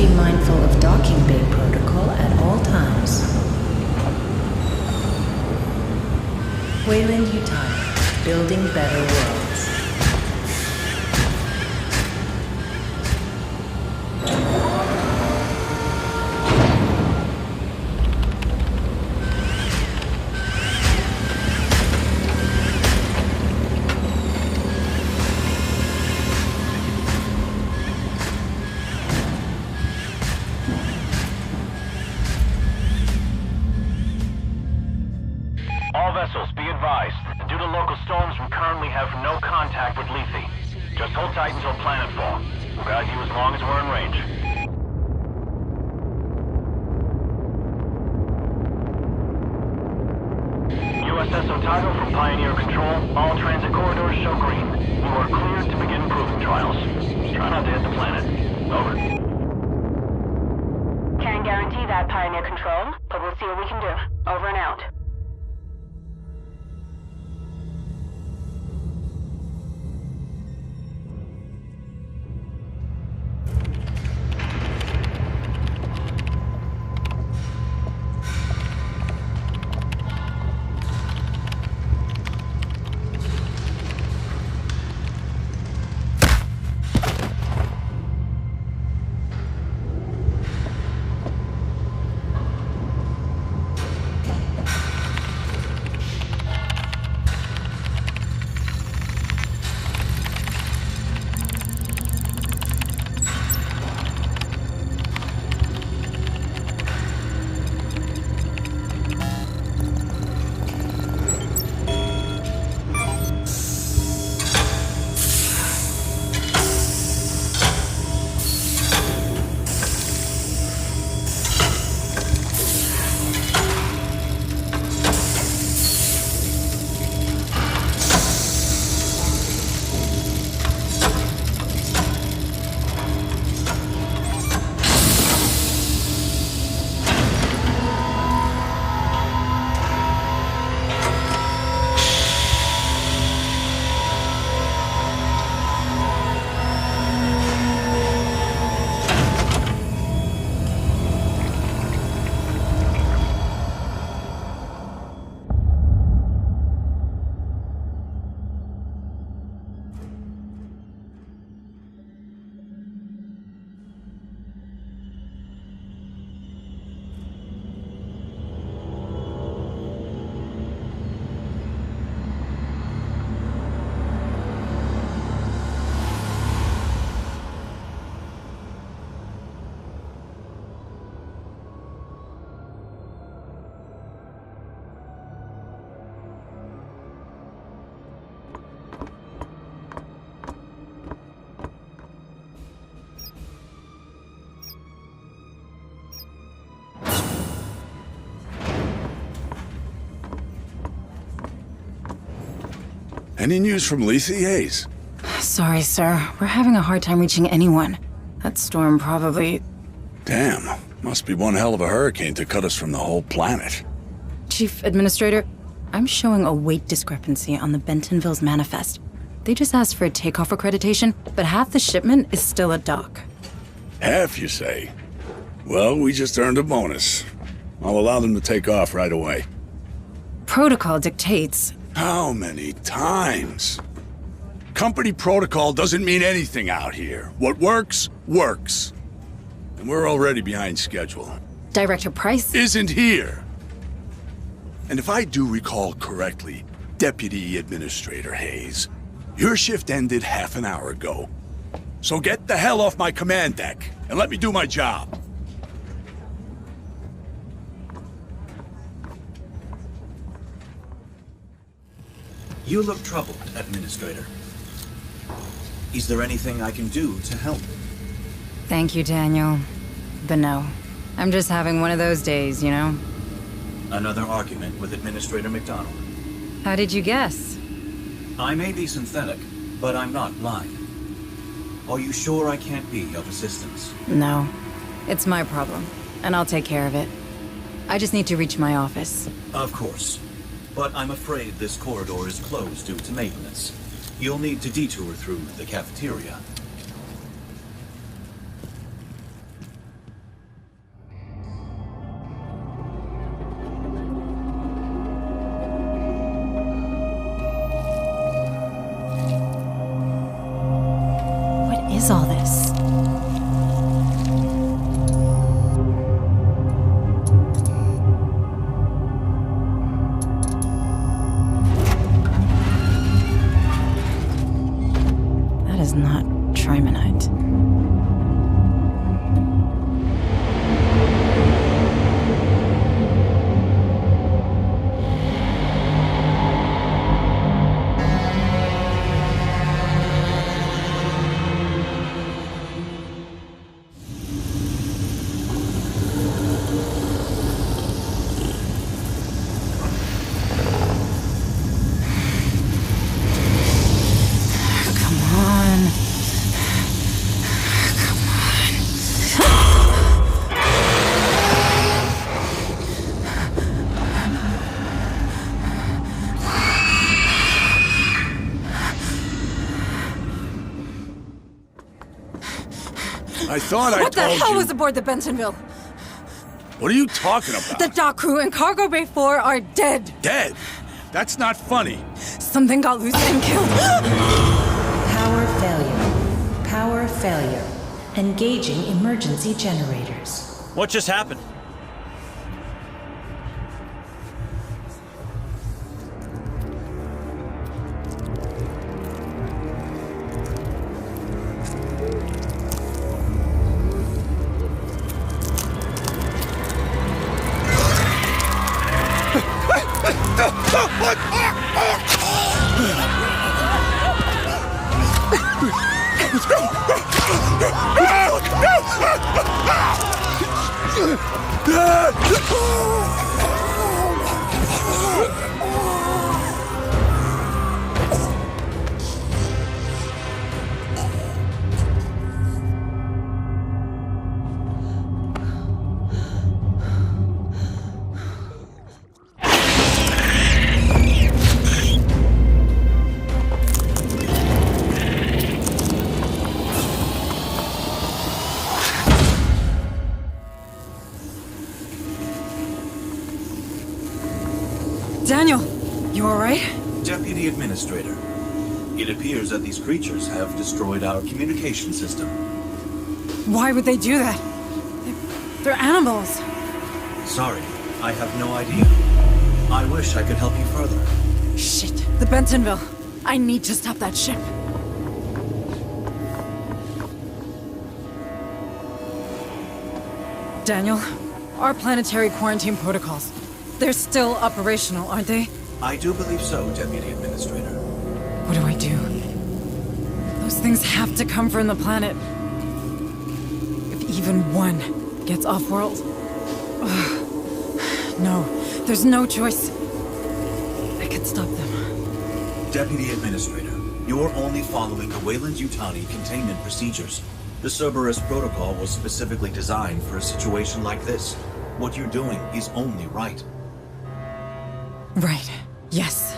be mindful of docking bay protocol at all times. Wayland Yutani, building better worlds. All vessels, be advised. Due to local storms, we currently have no contact with Lethe. Just hold tight until planetfall. We'll guide you as long as we're in range. USS Otago from Pioneer Control. All transit corridors show green. You are cleared to begin proving trials. Try not to hit the planet. Over. Can't guarantee that, Pioneer Control, but we'll see what we can do. Over and out. Any news from Lethe, Hayes? Sorry, sir. We're having a hard time reaching anyone. That storm probably... Damn. Must be one hell of a hurricane to cut us from the whole planet. Chief Administrator, I'm showing a weight discrepancy on the Bentonville's manifest. They just asked for a takeoff accreditation, but half the shipment is still at dock. Half, you say? Well, we just earned a bonus. I'll allow them to take off right away. Protocol dictates... How many times? Company protocol doesn't mean anything out here. What works, works. And we're already behind schedule. Director Price? Isn't here. And if I do recall correctly, Deputy Administrator Hayes, your shift ended half an hour ago. So get the hell off my command deck and let me do my job. You look troubled, Administrator. Is there anything I can do to help? Thank you, Daniel. But no. I'm just having one of those days, you know? Another argument with Administrator McDonald. How did you guess? I may be synthetic, but I'm not blind. Are you sure I can't be of assistance? No. It's my problem, and I'll take care of it. I just need to reach my office. Of course. But I'm afraid this corridor is closed due to maintenance. You'll need to detour through the cafeteria. is all this? That is not trimonite. I thought I What the told hell you. was aboard the Bentonville? What are you talking about? The dock crew in Cargo Bay 4 are dead. Dead? That's not funny. Something got loose and killed. Power failure. Power failure. Engaging emergency generators. What just happened? Daniel, you alright? Deputy Administrator, it appears that these creatures have destroyed our communication system. Why would they do that? They're animals. Sorry, I have no idea. I wish I could help you further. Shit, the Bentonville. I need to stop that ship. Daniel, our planetary quarantine protocols. They're still operational, aren't they? I do believe so, Deputy Administrator. What do I do? Those things have to come from the planet. If even one gets off-world... No, there's no choice. I can stop them. Deputy Administrator, you're only following the Weyland-Yutani containment procedures. The Cerberus protocol was specifically designed for a situation like this. What you're doing is only right. Right. Yes.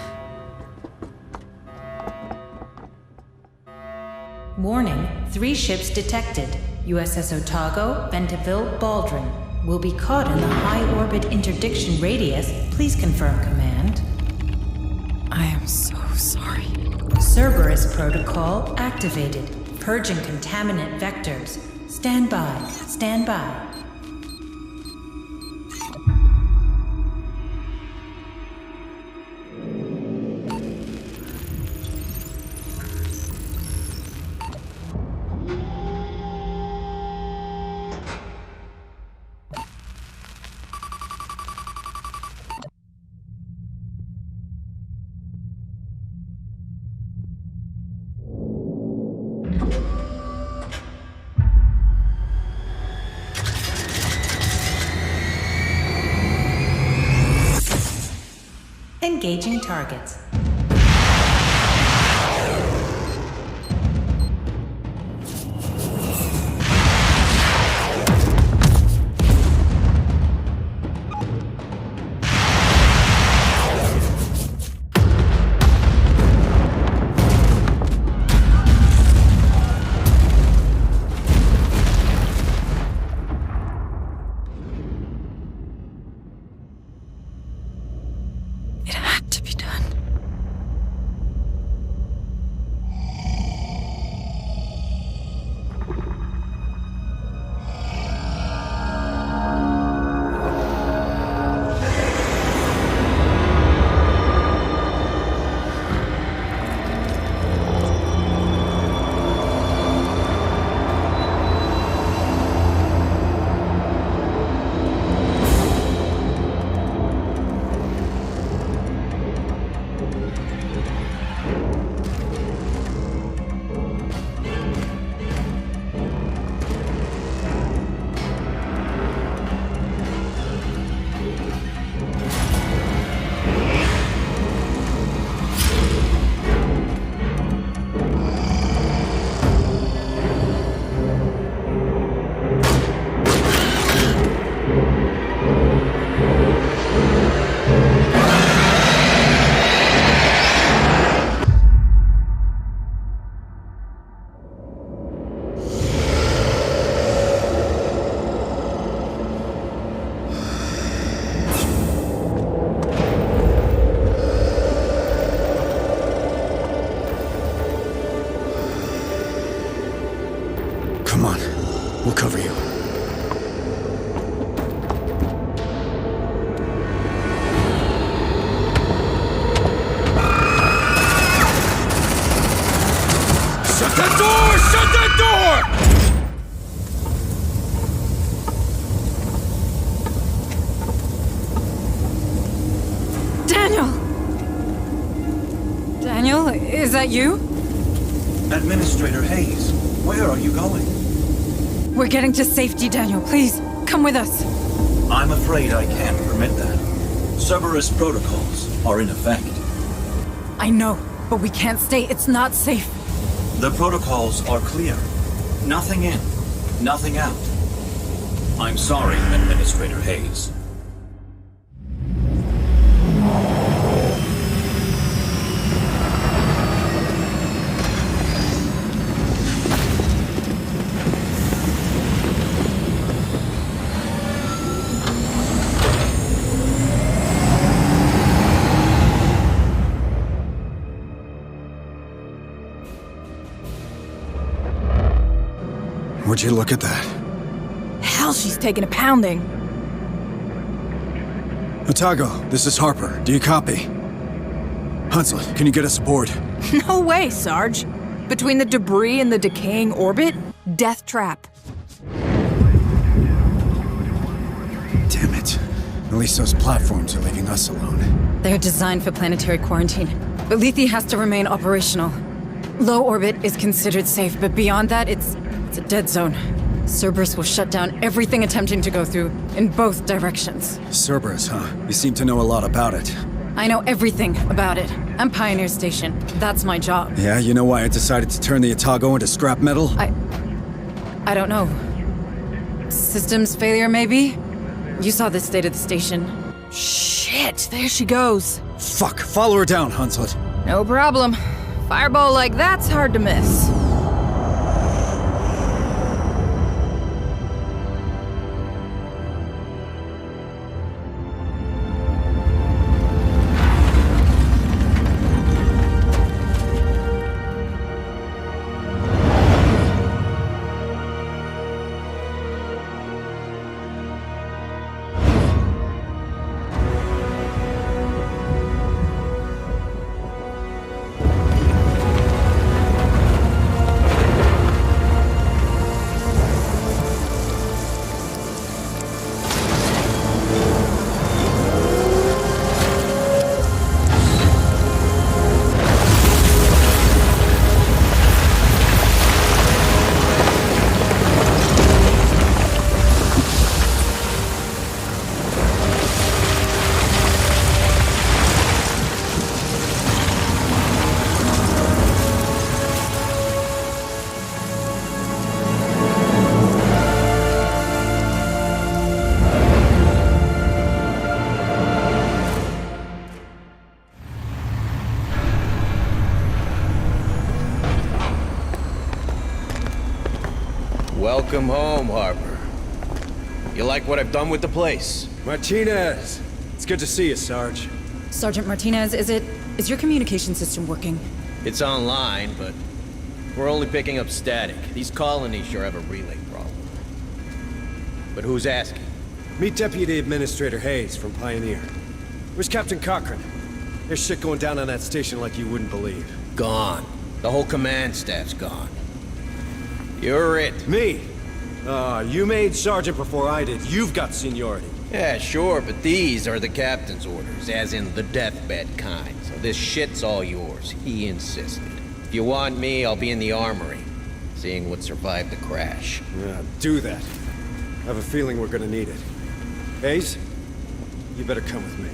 Warning, 3 ships detected. USS Otago, Bentonville, Baldwin. Will be caught in the high orbit interdiction radius. Please confirm, Command. I am so sorry. Cerberus protocol activated. Purging contaminant vectors. Stand by. Stand by. Engaging targets. It had to be done. Come on. We'll cover you. Shut that door! Shut that door! Daniel! Daniel, is that you? Administrator Hayes, where are you going? We're getting to safety, Daniel. Please, come with us. I'm afraid I can't permit that. Cerberus protocols are in effect. I know, but we can't stay. It's not safe. The protocols are clear. Nothing in, nothing out. I'm sorry, Administrator Hayes. Would you look at that? Hell, she's taking a pounding. Otago, this is Harper. Do you copy? Hunslet, can you get us aboard? No way, Sarge. Between the debris and the decaying orbit, death trap. Damn it. At least those platforms are leaving us alone. They're designed for planetary quarantine, but Lethe has to remain operational. Low orbit is considered safe, but beyond that, it's a dead zone. Cerberus will shut down everything attempting to go through, in both directions. Cerberus, huh? You seem to know a lot about it. I know everything about it. I'm Pioneer Station. That's my job. Yeah, you know why I decided to turn the Otago into scrap metal? I don't know. Systems failure, maybe? You saw the state of the station. Shit, there she goes. Fuck, follow her down, Hunslet. No problem. Fireball like that's hard to miss. Welcome home, Harper. You like what I've done with the place? Martinez! It's good to see you, Sarge. Sergeant Martinez, is your communication system working? It's online, but we're only picking up static. These colonies sure have a relay problem. But who's asking? Meet Deputy Administrator Hayes from Pioneer. Where's Captain Cochran? There's shit going down on that station like you wouldn't believe. Gone. The whole command staff's gone. You're it. Me? You made Sergeant before I did. You've got seniority. Yeah, sure, but these are the captain's orders, as in the deathbed kind. So this shit's all yours. He insisted. If you want me, I'll be in the armory, seeing what survived the crash. Yeah, do that. I have a feeling we're gonna need it. Hayes, you better come with me.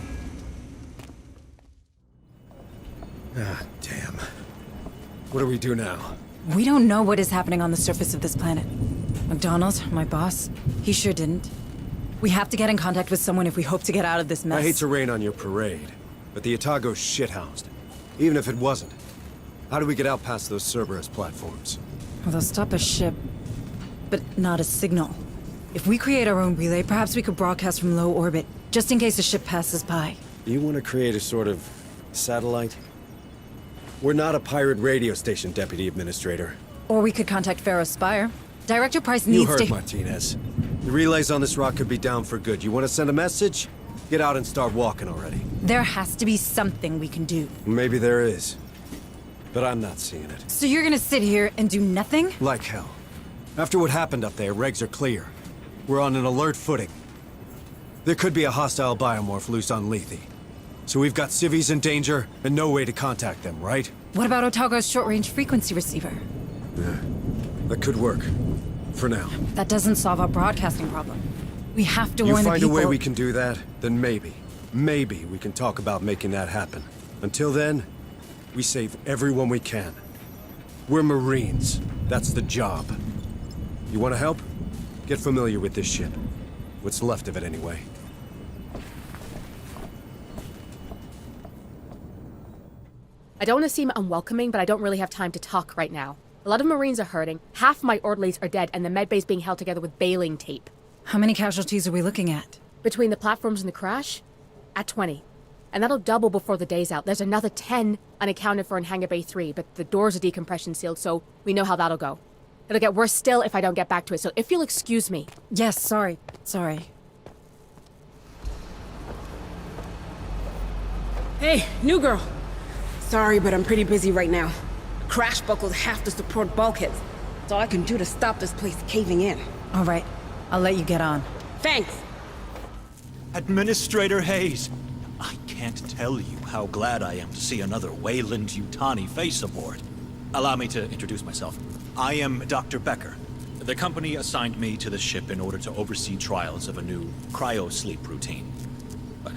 Ah, damn. What do we do now? We don't know what is happening on the surface of this planet. McDonald, my boss, he sure didn't. We have to get in contact with someone if we hope to get out of this mess. I hate to rain on your parade, but the Otago's shithoused. Even if it wasn't. How do we get out past those Cerberus platforms? Well, they'll stop a ship, but not a signal. If we create our own relay, perhaps we could broadcast from low orbit, just in case a ship passes by. You want to create a sort of satellite? We're not a pirate radio station, Deputy Administrator. Or we could contact Pharaoh's Spire. Director Price You needs heard to... Martinez. The relays on this rock could be down for good. You want to send a message? Get out and start walking already. There has to be something we can do. Maybe there is. But I'm not seeing it. So you're gonna sit here and do nothing? Like hell. After what happened up there, regs are clear. We're on an alert footing. There could be a hostile biomorph loose on Lethe. So we've got civvies in danger and no way to contact them, right? What about Otago's short-range frequency receiver? Yeah, that could work. For now. That doesn't solve our broadcasting problem. We have to You warn the find a people... way we can do that, then maybe we can talk about making that happen. Until then, we save everyone we can. We're Marines. That's the job. You want to help? Get familiar with this ship. What's left of it, anyway. I don't want to seem unwelcoming, but I don't really have time to talk right now. A lot of Marines are hurting, half my orderlies are dead, and the medbay's being held together with baling tape. How many casualties are we looking at? Between the platforms and the crash? At 20. And that'll double before the day's out. There's another 10 unaccounted for in Hangar Bay 3, but the doors are decompression sealed, so we know how that'll go. It'll get worse still if I don't get back to it, so if you'll excuse me. Yes, sorry. Sorry. Hey, new girl. Sorry, but I'm pretty busy right now. Crash buckled half the support bulkheads. That's all I can do to stop this place caving in. All right. I'll let you get on. Thanks. Administrator Hayes, I can't tell you how glad I am to see another Weyland-Yutani face aboard. Allow me to introduce myself. I am Dr. Becker. The company assigned me to the ship in order to oversee trials of a new cryo-sleep routine. But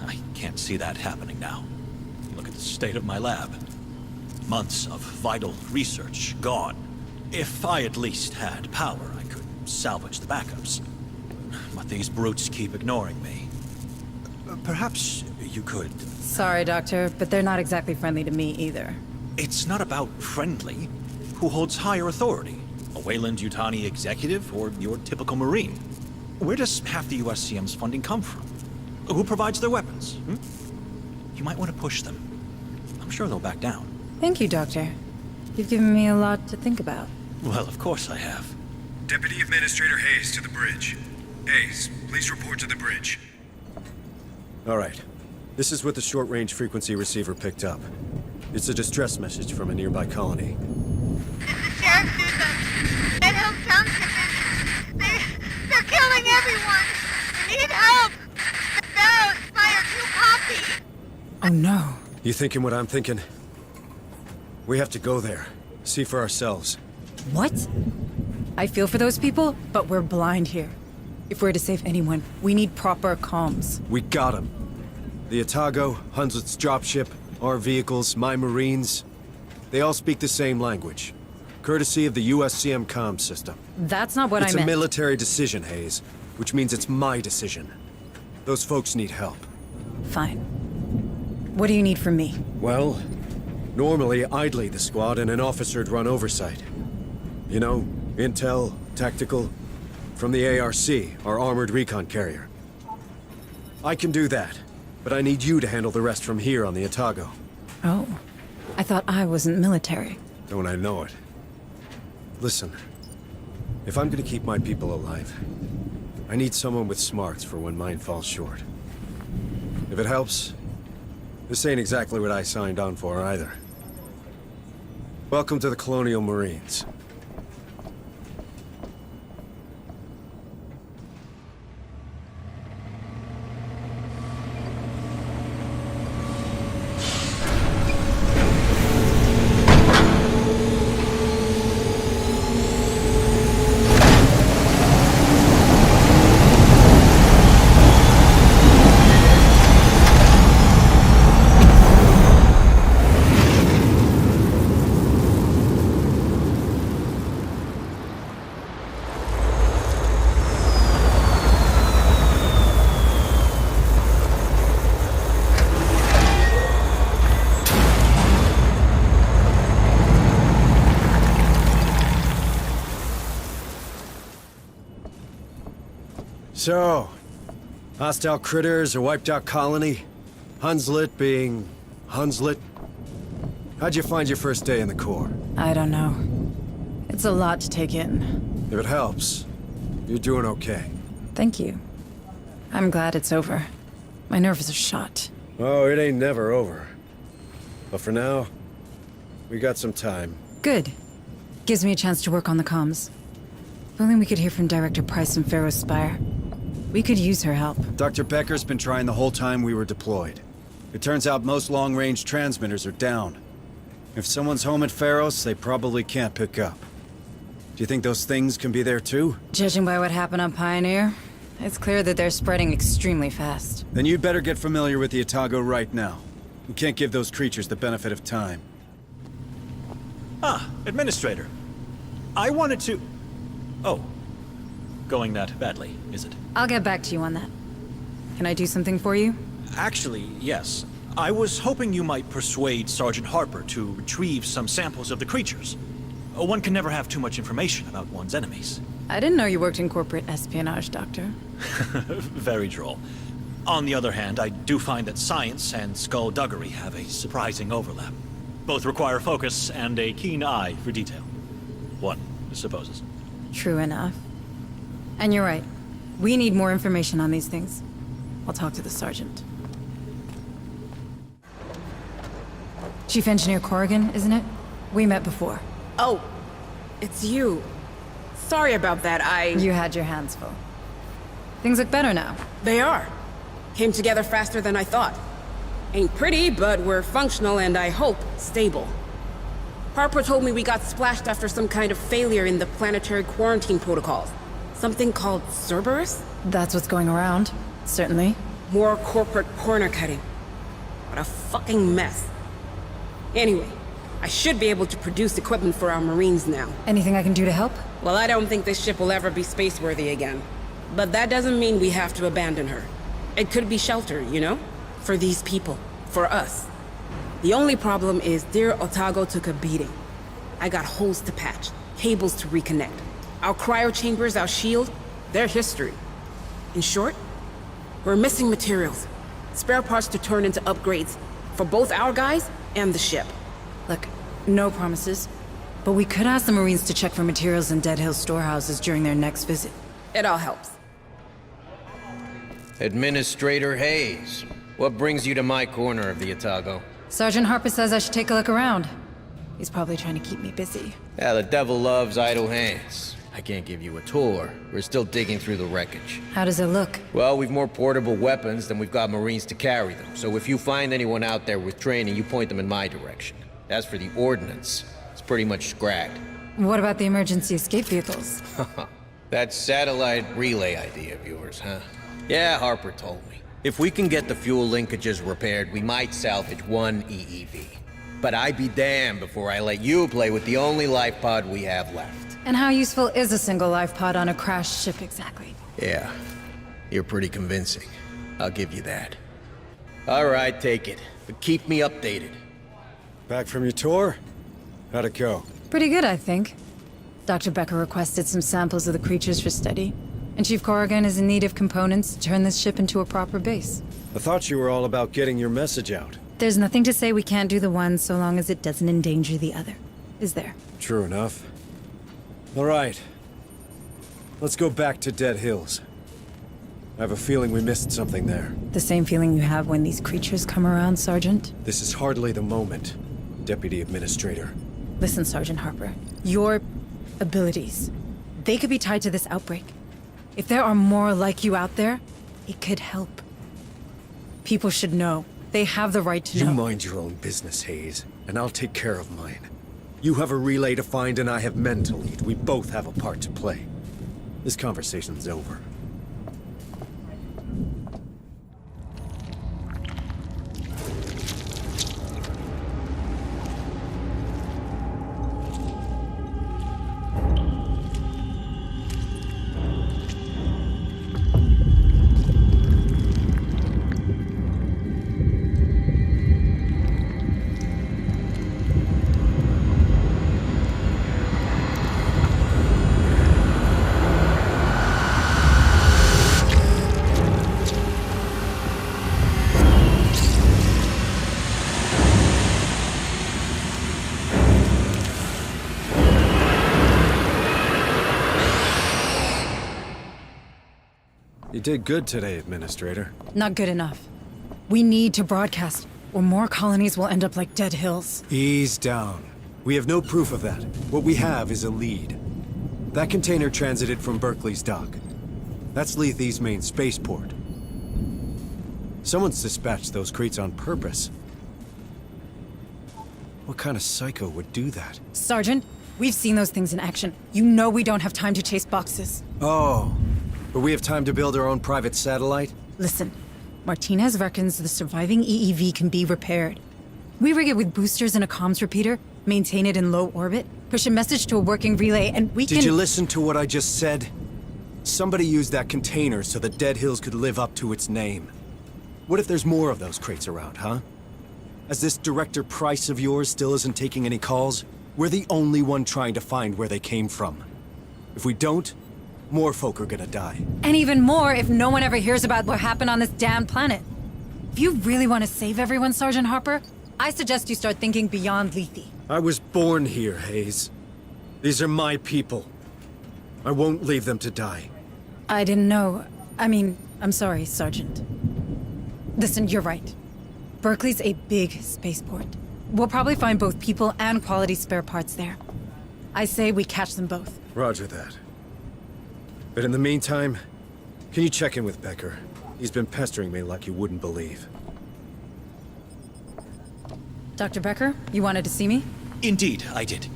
I can't see that happening now. Look at the state of my lab. Months of vital research gone. If I at least had power, I could salvage the backups. But these brutes keep ignoring me. Perhaps you could... Sorry, Doctor, but they're not exactly friendly to me either. It's not about friendly. Who holds higher authority? A Weyland-Yutani executive or your typical Marine? Where does half the USCM's funding come from? Who provides their weapons? You might want to push them. I'm sure they'll back down. Thank you, Doctor. You've given me a lot to think about. Well, of course I have. Deputy Administrator Hayes to the bridge. Hayes, please report to the bridge. All right. This is what the short-range frequency receiver picked up. It's a distress message from a nearby colony. This is Sheriff Sousa. Red Hill Township they're killing everyone. We need help. The Barrows fire too copy. Oh no. You thinking what I'm thinking? We have to go there. See for ourselves. What? I feel for those people, but we're blind here. If we're to save anyone, we need proper comms. We got them. The Otago, Hunslet's dropship, our vehicles, my Marines, they all speak the same language. Courtesy of the USCM comm system. That's not what I meant. It's a military decision, Hayes, which means it's my decision. Those folks need help. Fine. What do you need from me? Well, normally I'd lead the squad and an officer'd run oversight. You know, intel, tactical, from the ARC, our armored recon carrier. I can do that, but I need you to handle the rest from here on the Otago. Oh. I thought I wasn't military. Don't I know it? Listen, if I'm gonna keep my people alive, I need someone with smarts for when mine falls short. If it helps, this ain't exactly what I signed on for either. Welcome to the Colonial Marines. So, hostile critters, a wiped out colony, Hunslet being Hunslet. How'd you find your first day in the Corps? I don't know. It's a lot to take in. If it helps, you're doing okay. Thank you. I'm glad it's over. My nerves are shot. Oh, it ain't never over. But for now, we got some time. Good. Gives me a chance to work on the comms. If only we could hear from Director Price and Pharaoh's Spire. We could use her help. Dr. Becker's been trying the whole time we were deployed. It turns out most long-range transmitters are down. If someone's home at Pharaoh's, they probably can't pick up. Do you think those things can be there too? Judging by what happened on Pioneer, it's clear that they're spreading extremely fast. Then you'd better get familiar with the Otago right now. We can't give those creatures the benefit of time. Ah, Administrator. I wanted to... Oh. Going that badly, is it? I'll get back to you on that. Can I do something for you? Actually, yes. I was hoping you might persuade Sergeant Harper to retrieve some samples of the creatures. One can never have too much information about one's enemies. I didn't know you worked in corporate espionage, Doctor. Very droll. On the other hand, I do find that science and skullduggery have a surprising overlap. Both require focus and a keen eye for detail. One supposes. True enough. And you're right. We need more information on these things. I'll talk to the Sergeant. Chief Engineer Corrigan, isn't it? We met before. Oh, it's you. Sorry about that, You had your hands full. Things look better now. They are. Came together faster than I thought. Ain't pretty, but we're functional and I hope stable. Harper told me we got splashed after some kind of failure in the planetary quarantine protocols. Something called Cerberus? That's what's going around. Certainly. More corporate corner cutting. What a fucking mess. Anyway, I should be able to produce equipment for our Marines now. Anything I can do to help? Well, I don't think this ship will ever be space-worthy again. But that doesn't mean we have to abandon her. It could be shelter, you know? For these people. For us. The only problem is dear Otago took a beating. I got holes to patch, cables to reconnect. Our cryo chambers, our shield, they're history. In short, we're missing materials. Spare parts to turn into upgrades. For both our guys and the ship. Look, no promises. But we could ask the Marines to check for materials in Dead Hill storehouses during their next visit. It all helps. Administrator Hayes, what brings you to my corner of the Otago? Sergeant Harper says I should take a look around. He's probably trying to keep me busy. Yeah, the devil loves idle hands. I can't give you a tour. We're still digging through the wreckage. How does it look? Well, we've more portable weapons than we've got Marines to carry them. So if you find anyone out there with training, you point them in my direction. As for the ordnance, it's pretty much scragged. What about the emergency escape vehicles? That satellite relay idea of yours, huh? Yeah, Harper told me. If we can get the fuel linkages repaired, we might salvage one EEV. But I'd be damned before I let you play with the only life pod we have left. And how useful is a single life pod on a crashed ship exactly? Yeah, you're pretty convincing. I'll give you that. All right, take it. But keep me updated. Back from your tour? How'd it go? Pretty good, I think. Dr. Becker requested some samples of the creatures for study. And Chief Corrigan is in need of components to turn this ship into a proper base. I thought you were all about getting your message out. There's nothing to say we can't do the one so long as it doesn't endanger the other. Is there? True enough. All right. Let's go back to Dead Hills. I have a feeling we missed something there. The same feeling you have when these creatures come around, Sergeant? This is hardly the moment, Deputy Administrator. Listen, Sergeant Harper. Your abilities, they could be tied to this outbreak. If there are more like you out there, it could help. People should know. They have the right to know. You mind your own business, Hayes, and I'll take care of mine. You have a relay to find, and I have men to lead. We both have a part to play. This conversation's over. You did good today, Administrator. Not good enough. We need to broadcast, or more colonies will end up like Dead Hills. Ease down. We have no proof of that. What we have is a lead. That container transited from Berkeley's dock. That's Lethe's main spaceport. Someone's dispatched those crates on purpose. What kind of psycho would do that? Sergeant, we've seen those things in action. You know we don't have time to chase boxes. Oh, but we have time to build our own private satellite? Listen, Martinez reckons the surviving EEV can be repaired. We rig it with boosters and a comms repeater, maintain it in low orbit, push a message to a working relay, and we can— Did you listen to what I just said? Somebody used that container so that Dead Hills could live up to its name. What if there's more of those crates around, huh? As this Director Price of yours still isn't taking any calls, we're the only one trying to find where they came from. If we don't, more folk are gonna die. And even more if no one ever hears about what happened on this damn planet. If you really want to save everyone, Sergeant Harper, I suggest you start thinking beyond Lethe. I was born here, Hayes. These are my people. I won't leave them to die. I didn't know. I'm sorry, Sergeant. Listen, you're right. Berkeley's a big spaceport. We'll probably find both people and quality spare parts there. I say we catch them both. Roger that. But in the meantime, can you check in with Becker? He's been pestering me like you wouldn't believe. Dr. Becker, you wanted to see me? Indeed, I did.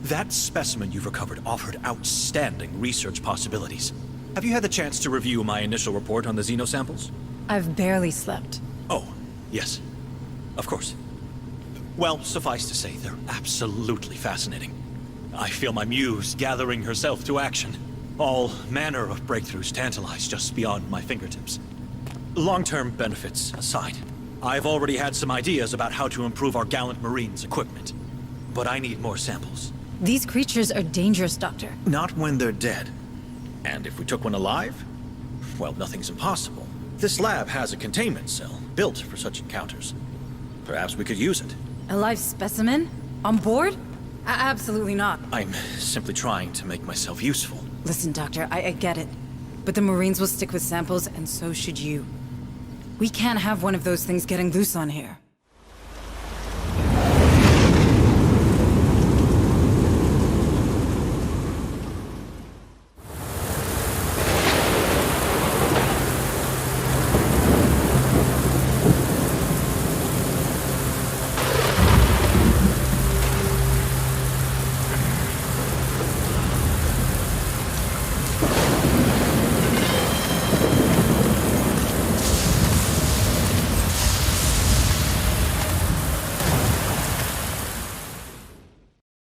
That specimen you've recovered offered outstanding research possibilities. Have you had the chance to review my initial report on the xenosamples? I've barely slept. Oh, yes. Of course. Well, suffice to say, they're absolutely fascinating. I feel my muse gathering herself to action. All manner of breakthroughs tantalize just beyond my fingertips. Long-term benefits aside, I've already had some ideas about how to improve our gallant Marines' equipment. But I need more samples. These creatures are dangerous, Doctor. Not when they're dead. And if we took one alive? Well, nothing's impossible. This lab has a containment cell built for such encounters. Perhaps we could use it. A live specimen? On board? Absolutely not. I'm simply trying to make myself useful. Listen, Doctor, I get it. But the Marines will stick with samples, and so should you. We can't have one of those things getting loose on here.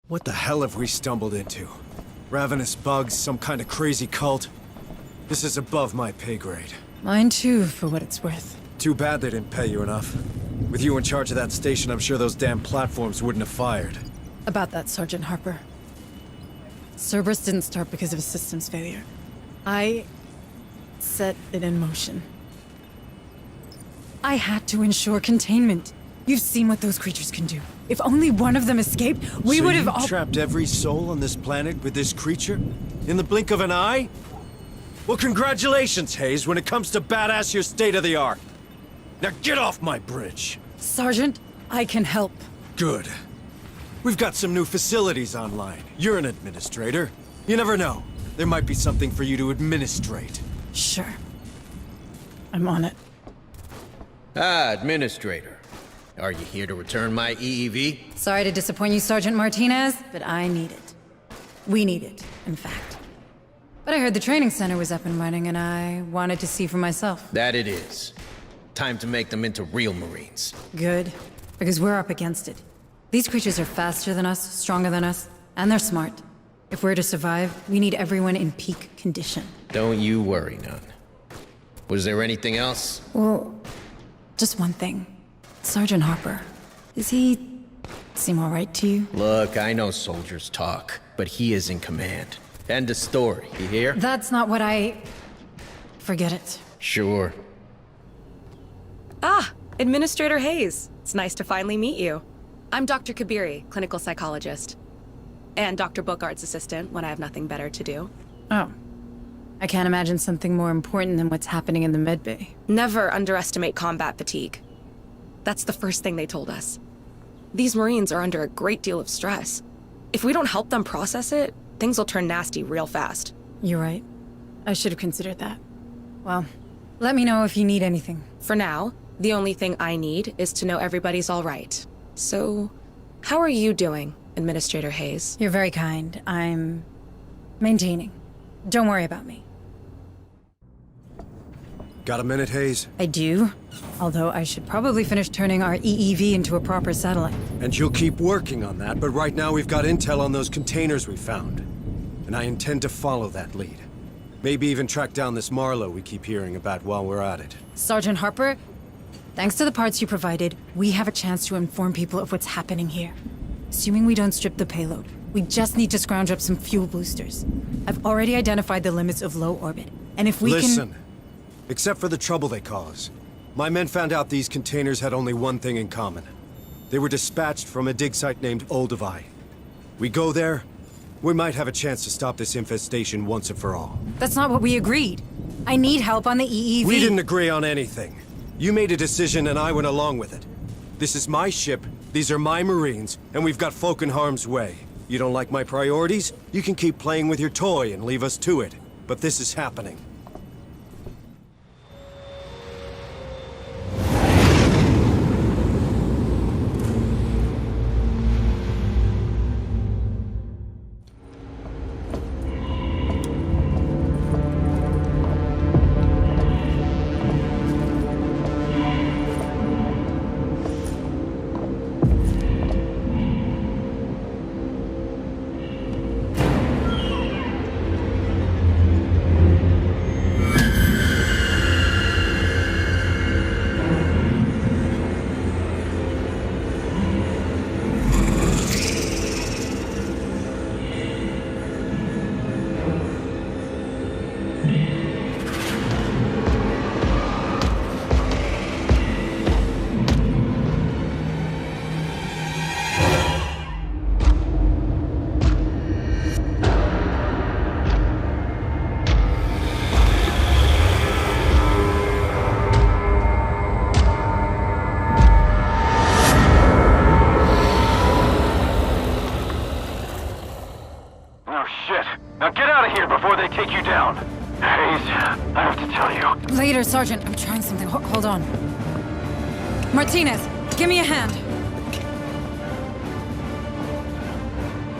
What the hell have we stumbled into? Ravenous bugs, some kind of crazy cult? This is above my pay grade. Mine too, for what it's worth. Too bad they didn't pay you enough. With you in charge of that station, I'm sure those damn platforms wouldn't have fired. About that, Sergeant Harper. Cerberus didn't start because of a systems failure. I set it in motion. I had to ensure containment. You've seen what those creatures can do. If only one of them escaped, we would have all— So you trapped every soul on this planet with this creature? In the blink of an eye? Well, congratulations, Hayes. When it comes to badass, you're state-of-the-art. Now get off my bridge! Sergeant, I can help. Good. We've got some new facilities online. You're an administrator. You never know. There might be something for you to administrate. Sure. I'm on it. Administrator. Are you here to return my EEV? Sorry to disappoint you, Sergeant Martinez, but I need it. We need it, in fact. But I heard the training center was up and running, and I wanted to see for myself. That it is. Time to make them into real Marines. Good, because we're up against it. These creatures are faster than us, stronger than us, and they're smart. If we're to survive, we need everyone in peak condition. Don't you worry none. Was there anything else? Well, just one thing. Sergeant Harper, does he seem all right to you? Look, I know soldiers talk, but he is in command. End of story, you hear? That's not what I... Forget it. Sure. Ah, Administrator Hayes. It's nice to finally meet you. I'm Dr. Kabiri, clinical psychologist. And Dr. Bookard's assistant when I have nothing better to do. Oh. I can't imagine something more important than what's happening in the medbay. Never underestimate combat fatigue. That's the first thing they told us. These Marines are under a great deal of stress. If we don't help them process it, things will turn nasty real fast. You're right. I should have considered that. Well, let me know if you need anything. For now, the only thing I need is to know everybody's all right. So, how are you doing, Administrator Hayes? You're very kind. I'm maintaining. Don't worry about me. Got a minute, Hayes? I do. Although I should probably finish turning our EEV into a proper satellite. And you'll keep working on that, but right now we've got intel on those containers we found. And I intend to follow that lead. Maybe even track down this Marlowe we keep hearing about while we're at it. Sergeant Harper, thanks to the parts you provided, we have a chance to inform people of what's happening here. Assuming we don't strip the payload, we just need to scrounge up some fuel boosters. I've already identified the limits of low orbit, and if we Listen, except for the trouble they cause, my men found out these containers had only one thing in common. They were dispatched from a dig site named Olduvai. We go there, we might have a chance to stop this infestation once and for all. That's not what we agreed. I need help on the EEV. We didn't agree on anything. You made a decision and I went along with it. This is my ship, these are my Marines, and we've got folk in harm's way. You don't like my priorities? You can keep playing with your toy and leave us to it. But this is happening. take you down. Hayes, I have to tell you. Later, Sergeant. I'm trying something. Hold on. Martinez, give me a hand.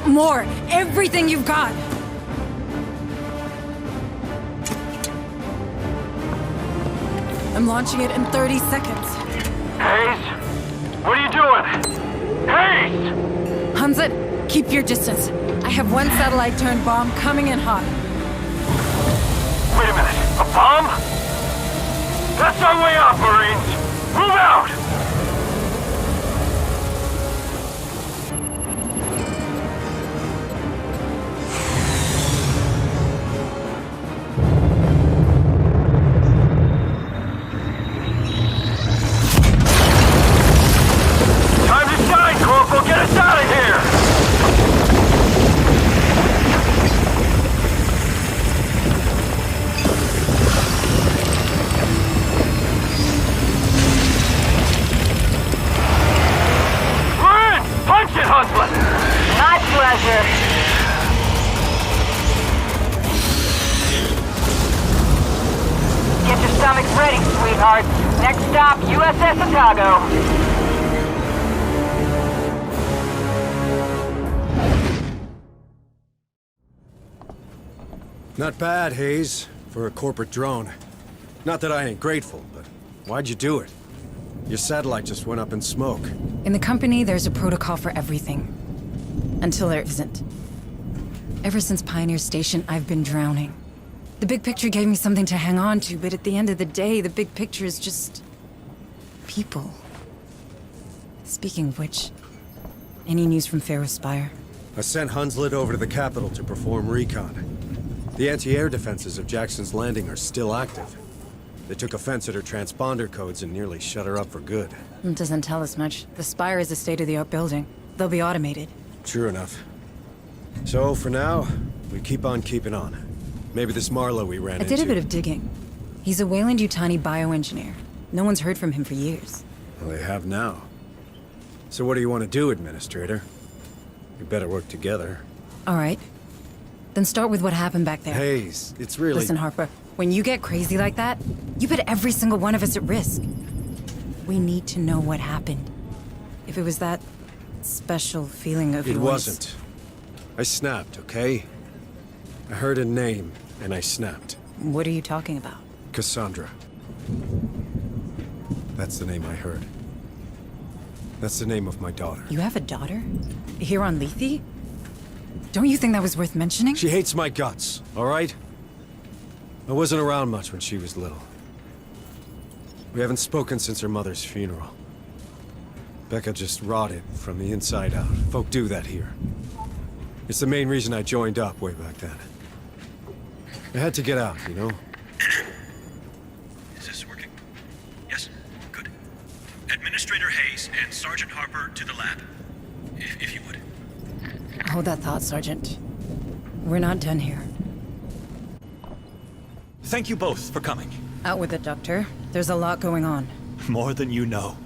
More. Everything you've got. I'm launching it in 30 seconds. Hayes? What are you doing? Hayes! Hunzit, keep your distance. I have one satellite-turned bomb coming in hot. Wait a minute. A bomb? That's our way out, Marines! Move out! Time to shine, Corporal! Get us out of here! Husband! My pleasure. Get your stomachs ready, sweethearts. Next stop, USS Otago. Not bad, Hayes, for a corporate drone. Not that I ain't grateful, but why'd you do it? Your satellite just went up in smoke. In the company, there's a protocol for everything. Until there isn't. Ever since Pioneer Station, I've been drowning. The big picture gave me something to hang on to, but at the end of the day, the big picture is just... people. Speaking of which, any news from Pharaoh Spire? I sent Hunslet over to the capital to perform recon. The anti-air defenses of Jackson's Landing are still active. They took offense at her transponder codes and nearly shut her up for good. It doesn't tell us much. The Spire is a state-of-the-art building. They'll be automated. True enough. So, for now, we keep on keeping on. Maybe this Marlowe we ran I into. did a bit of digging. He's a Weyland-Yutani bioengineer. No one's heard from him for years. Well, they have now. So what do you want to do, Administrator? We better work together. All right. Then start with what happened back there. Hayes, it's really... Listen, Harper, when you get crazy like that, you put every single one of us at risk. We need to know what happened. If it was that special feeling of yours... It wasn't. I snapped, okay? I heard a name, and I snapped. What are you talking about? Cassandra. That's the name I heard. That's the name of my daughter. You have a daughter? Here on Lethe? Don't you think that was worth mentioning? She hates my guts, all right? I wasn't around much when she was little. We haven't spoken since her mother's funeral. Becca just rotted from the inside out. Folk do that here. It's the main reason I joined up way back then. I had to get out, you know? Is this working? Yes? Good. Administrator Hayes and Sergeant Harper to the lab. If you would. Hold that thought, Sergeant. We're not done here. Thank you both for coming. Out with it, Doctor. There's a lot going on. More than you know.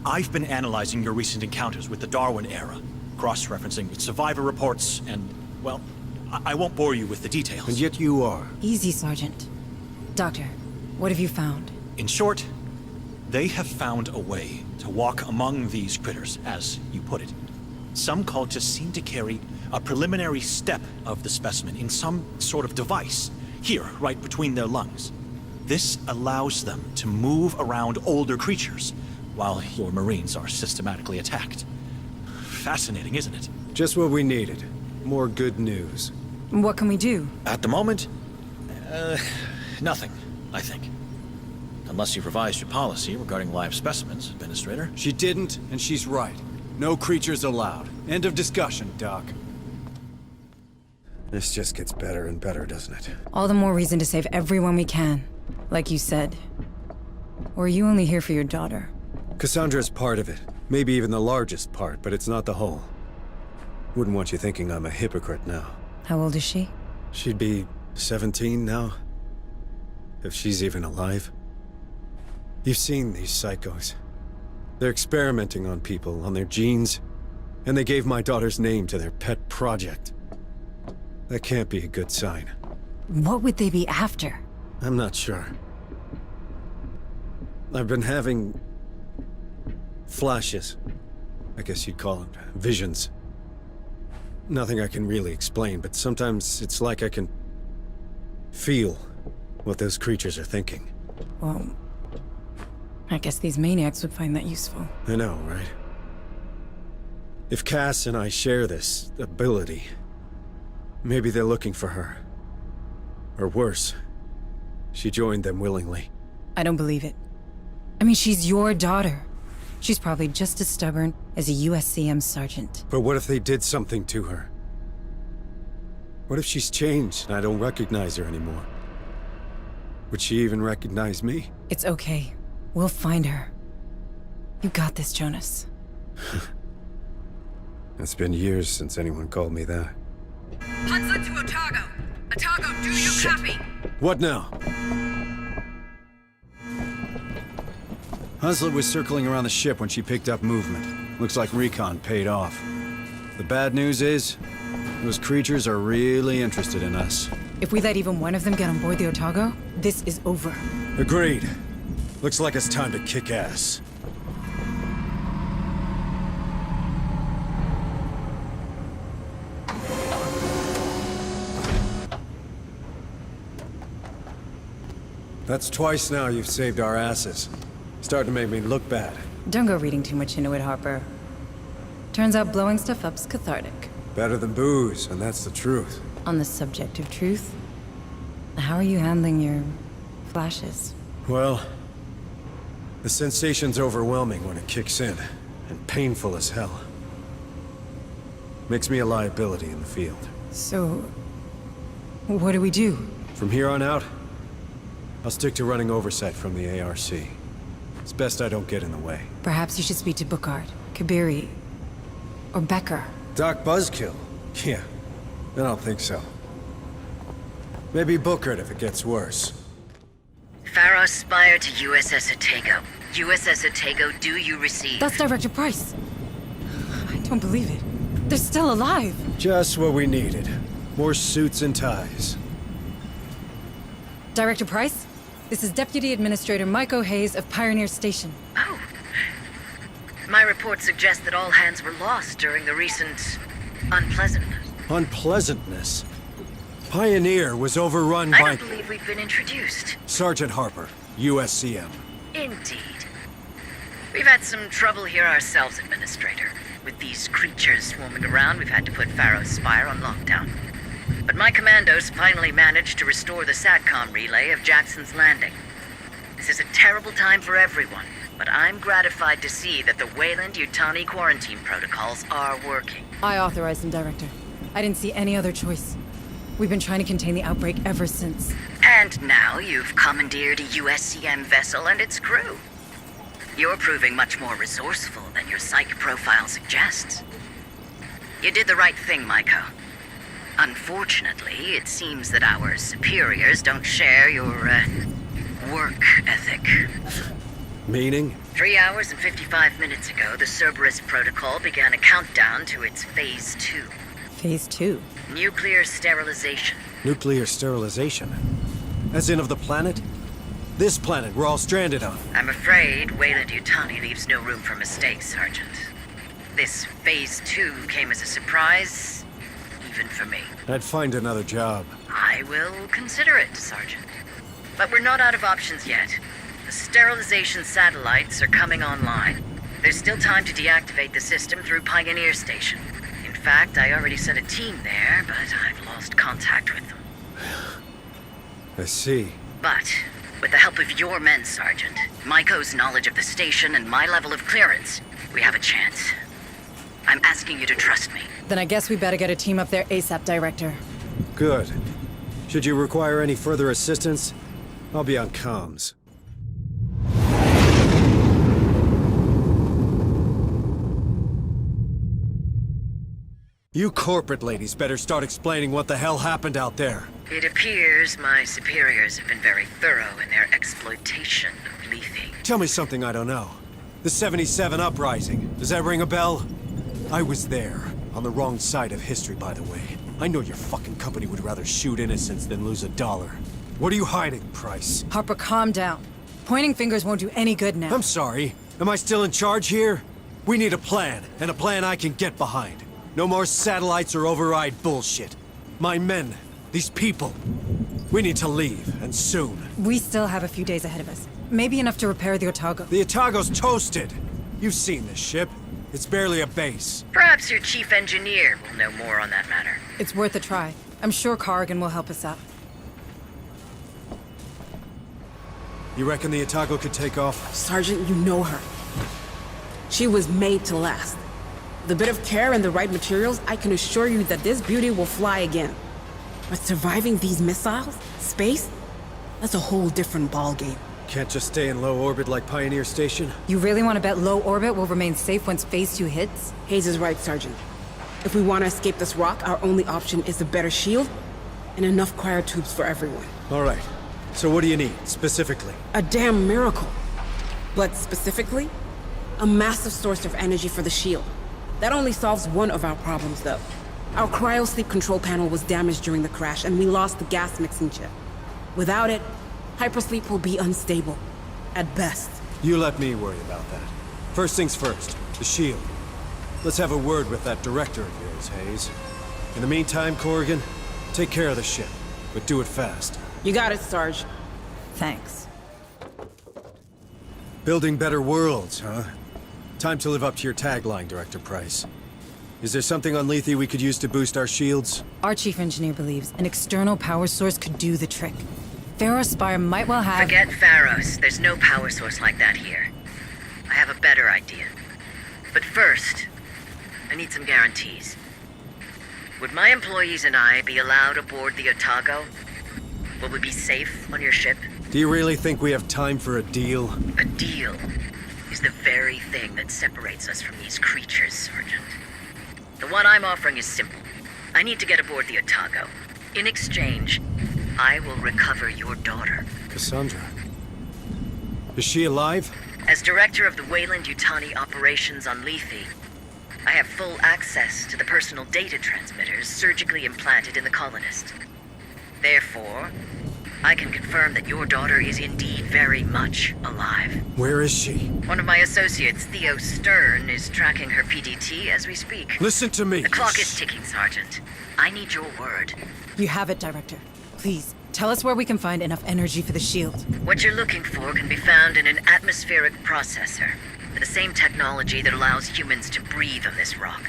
I've been analyzing your recent encounters with the Darwin era, cross-referencing survivor reports, and, well, I won't bore you with the details. And yet you are. Easy, Sergeant. Doctor, what have you found? In short, they have found a way to walk among these critters, as you put it. Some cultists seem to carry a preliminary step of the specimen in some sort of device, here, right between their lungs. This allows them to move around older creatures, while your Marines are systematically attacked. Fascinating, isn't it? Just what we needed. More good news. What can we do? At the moment, nothing, I think. Unless you've revised your policy regarding live specimens, Administrator. She didn't, and she's right. No creatures allowed. End of discussion, Doc. This just gets better and better, doesn't it? All the more reason to save everyone we can. Like you said. Or are you only here for your daughter? Cassandra's part of it. Maybe even the largest part, but it's not the whole. Wouldn't want you thinking I'm a hypocrite now. How old is she? She'd be 17 now. If she's even alive. You've seen these psychos. They're experimenting on people, on their genes. And they gave my daughter's name to their pet project. That can't be a good sign. What would they be after? I'm not sure. I've been having... flashes. I guess you'd call it visions. Nothing I can really explain, but sometimes it's like I can... feel what those creatures are thinking. Well, I guess these maniacs would find that useful. I know, right? If Cass and I share this ability, maybe they're looking for her. Or worse, she joined them willingly. I don't believe it. I mean, she's your daughter. She's probably just as stubborn as a USCM sergeant. But what if they did something to her? What if she's changed and I don't recognize her anymore? Would she even recognize me? It's okay. We'll find her. You got this, Jonas. It's been years since anyone called me that. Hunslet to Otago. Otago, do you copy? What now? Hunslet was circling around the ship when she picked up movement. Looks like recon paid off. The bad news is, those creatures are really interested in us. If we let even one of them get on board the Otago, this is over. Agreed. Looks like it's time to kick ass. That's twice now you've saved our asses. Starting to make me look bad. Don't go reading too much into it, Harper. Turns out blowing stuff up's cathartic. Better than booze, and that's the truth. On the subject of truth, how are you handling your flashes? Well, the sensation's overwhelming when it kicks in, and painful as hell. Makes me a liability in the field. So, what do we do? From here on out, I'll stick to running oversight from the ARC. It's best I don't get in the way. Perhaps you should speak to Bookard, Kabiri, or Becker. Doc Buzzkill? Yeah, I don't think so. Maybe book it if it gets worse. Pharaoh Spire to USS Otago. USS Otago, do you receive? That's Director Price. I don't believe it. They're still alive. Just what we needed. More suits and ties. Director Price, this is Deputy Administrator Mike O'Hayes of Pioneer Station. Oh. My report suggests that all hands were lost during the recent unpleasantness. Unpleasantness? Pioneer was overrun I by... don't believe we've been introduced. Sergeant Harper, USCM. Indeed. We've had some trouble here ourselves, Administrator. With these creatures swarming around, we've had to put Pharaoh's Spire on lockdown. But my commandos finally managed to restore the SATCOM relay of Jackson's Landing. This is a terrible time for everyone, but I'm gratified to see that the Weyland-Yutani quarantine protocols are working. I authorized them, Director. I didn't see any other choice. We've been trying to contain the outbreak ever since. And now you've commandeered a USCM vessel and its crew. You're proving much more resourceful than your psych profile suggests. You did the right thing, Maiko. Unfortunately, it seems that our superiors don't share your, work ethic. Meaning? 3 hours and 55 minutes ago, the Cerberus Protocol began a countdown to its Phase 2. Phase 2? Nuclear sterilization. Nuclear sterilization? As in of the planet? This planet we're all stranded on. I'm afraid Weyland-Yutani leaves no room for mistakes, Sergeant. This Phase 2 came as a surprise, even for me. I'd find another job. I will consider it, Sergeant. But we're not out of options yet. The sterilization satellites are coming online. There's still time to deactivate the system through Pioneer Station. In fact, I already sent a team there, but I've lost contact with them. I see. But, with the help of your men, Sergeant, Maiko's knowledge of the station and my level of clearance, we have a chance. I'm asking you to trust me. Then I guess we better get a team up there ASAP, Director. Good. Should you require any further assistance, I'll be on comms. You corporate ladies better start explaining what the hell happened out there. It appears my superiors have been very thorough in their exploitation of Lethe. Tell me something I don't know. The 77 Uprising, does that ring a bell? I was there, on the wrong side of history, by the way. I know your fucking company would rather shoot innocents than lose $1. What are you hiding, Price? Harper, calm down. Pointing fingers won't do any good now. I'm sorry. Am I still in charge here? We need a plan, and a plan I can get behind. No more satellites or override bullshit. My men, these people, we need to leave, and soon. We still have a few days ahead of us. Maybe enough to repair the Otago. The Otago's toasted. You've seen this ship. It's barely a base. Perhaps your chief engineer will know more on that matter. It's worth a try. I'm sure Corrigan will help us out. You reckon the Otago could take off? Sergeant, you know her. She was made to last. With a bit of care and the right materials, I can assure you that this beauty will fly again. But surviving these missiles? Space? That's a whole different ballgame. Can't just stay in low orbit like Pioneer Station? You really want to bet low orbit will remain safe once Phase 2 hits? Hayes is right, Sergeant. If we want to escape this rock, our only option is a better shield and enough cryotubes for everyone. All right. So what do you need, specifically? A damn miracle. But specifically, a massive source of energy for the shield. That only solves one of our problems, though. Our cryo-sleep control panel was damaged during the crash, and we lost the gas mixing chip. Without it, hypersleep will be unstable. At best. You let me worry about that. First things first, the shield. Let's have a word with that director of yours, Hayes. In the meantime, Corrigan, take care of the ship, but do it fast. You got it, Sarge. Thanks. Building better worlds, huh? Time to live up to your tagline, Director Price. Is there something on Lethe we could use to boost our shields? Our chief engineer believes an external power source could do the trick. Pharaoh Spire might well have... Forget Pharaohs. There's no power source like that here. I have a better idea. But first, I need some guarantees. Would my employees and I be allowed aboard the Otago? Will we be safe on your ship? Do you really think we have time for a deal? A deal is the very thing that separates us from these creatures, Sergeant. The one I'm offering is simple. I need to get aboard the Otago. In exchange, I will recover your daughter. Cassandra. Is she alive? As director of the Weyland-Yutani operations on Lethe, I have full access to the personal data transmitters surgically implanted in the colonist. Therefore, I can confirm that your daughter is indeed very much alive. Where is she? One of my associates, Theo Stern, is tracking her PDT as we speak. Listen to me. The clock is ticking, Sergeant. I need your word. You have it, Director. Please, tell us where we can find enough energy for the shield. What you're looking for can be found in an atmospheric processor, the same technology that allows humans to breathe on this rock.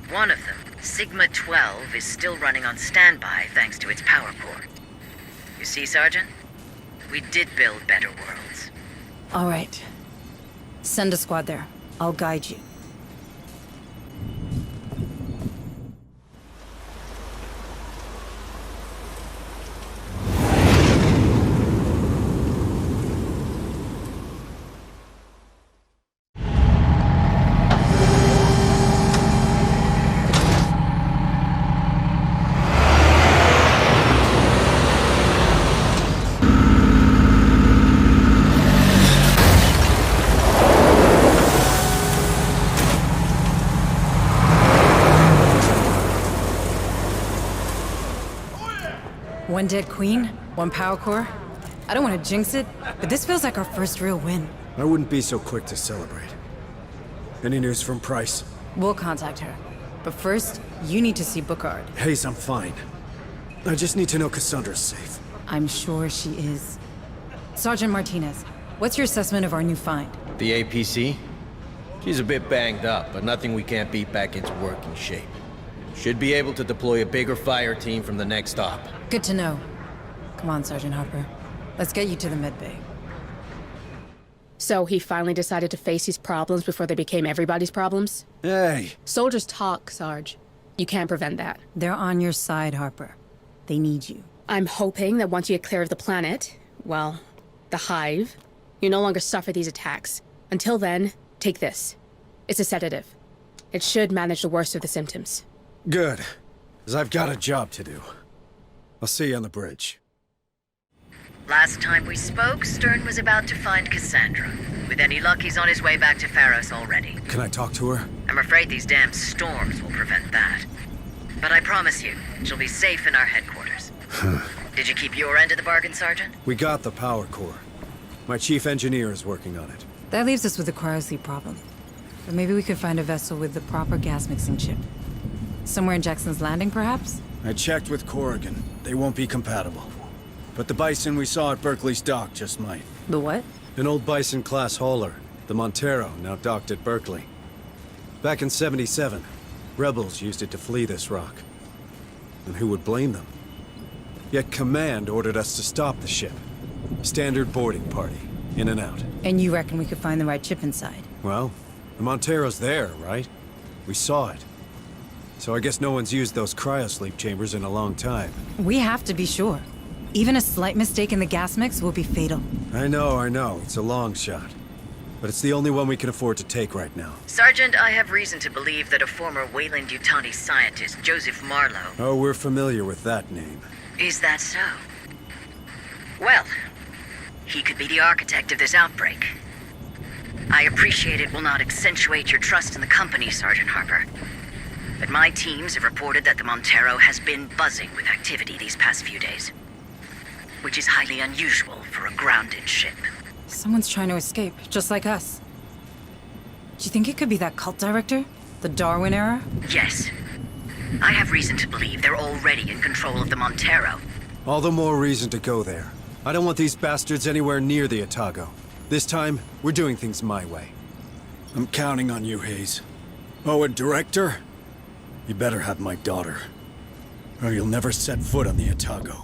One of them, Sigma-12, is still running on standby thanks to its power core. You see, Sergeant? We did build better worlds. All right. Send a squad there. I'll guide you. One dead queen, one power core. I don't want to jinx it, but this feels like our first real win. I wouldn't be so quick to celebrate. Any news from Price? We'll contact her. But first, you need to see Bookard. Hayes, I'm fine. I just need to know Cassandra's safe. I'm sure she is. Sergeant Martinez, what's your assessment of our new find? The APC? She's a bit banged up, but nothing we can't beat back into working shape. Should be able to deploy a bigger fire team from the next stop. Good to know. Come on, Sergeant Harper. Let's get you to the medbay. So he finally decided to face his problems before they became everybody's problems? Hey! Soldiers talk, Sarge. You can't prevent that. They're on your side, Harper. They need you. I'm hoping that once you get clear of the planet, well, the Hive, you no longer suffer these attacks. Until then, take this. It's a sedative. It should manage the worst of the symptoms. Good. Because I've got a job to do. I'll see you on the bridge. Last time we spoke, Stern was about to find Cassandra. With any luck, he's on his way back to Pharos already. Can I talk to her? I'm afraid these damn storms will prevent that. But I promise you, she'll be safe in our headquarters. Did you keep your end of the bargain, Sergeant? We got the power core. My chief engineer is working on it. That leaves us with the cryosleep problem. But maybe we could find a vessel with the proper gas mixing chip. Somewhere in Jackson's Landing, perhaps? I checked with Corrigan. They won't be compatible. But the Bison we saw at Berkeley's dock just might. The what? An old Bison-class hauler. The Montero, now docked at Berkeley. Back in '77, rebels used it to flee this rock. And who would blame them? Yet Command ordered us to stop the ship. Standard boarding party. In and out. And you reckon we could find the right chip inside? Well, the Montero's there, right? We saw it. So I guess no one's used those cryosleep chambers in a long time. We have to be sure. Even a slight mistake in the gas mix will be fatal. I know. It's a long shot. But it's the only one we can afford to take right now. Sergeant, I have reason to believe that a former Weyland-Yutani scientist, Joseph Marlowe... Oh, we're familiar with that name. Is that so? Well, he could be the architect of this outbreak. I appreciate it will not accentuate your trust in the company, Sergeant Harper. But my teams have reported that the Montero has been buzzing with activity these past few days. Which is highly unusual for a grounded ship. Someone's trying to escape, just like us. Do you think it could be that cult director? The Darwin era? Yes. I have reason to believe they're already in control of the Montero. All the more reason to go there. I don't want these bastards anywhere near the Otago. This time, we're doing things my way. I'm counting on you, Hayes. Oh, and Director? You better have my daughter. Or you'll never set foot on the Otago.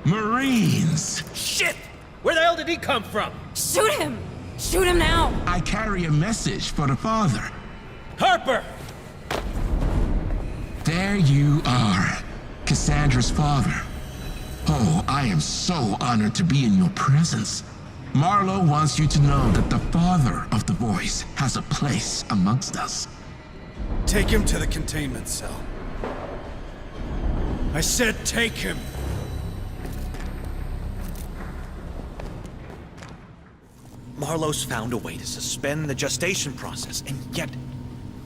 Marines! Shit! Where the hell did he come from? Shoot him! Shoot him now! I carry a message for the father. Harper! There you are, Cassandra's father. Oh, I am so honored to be in your presence. Marlowe wants you to know that the father of the voice has a place amongst us. Take him to the containment cell. I said take him! Marlowe's found a way to suspend the gestation process, and yet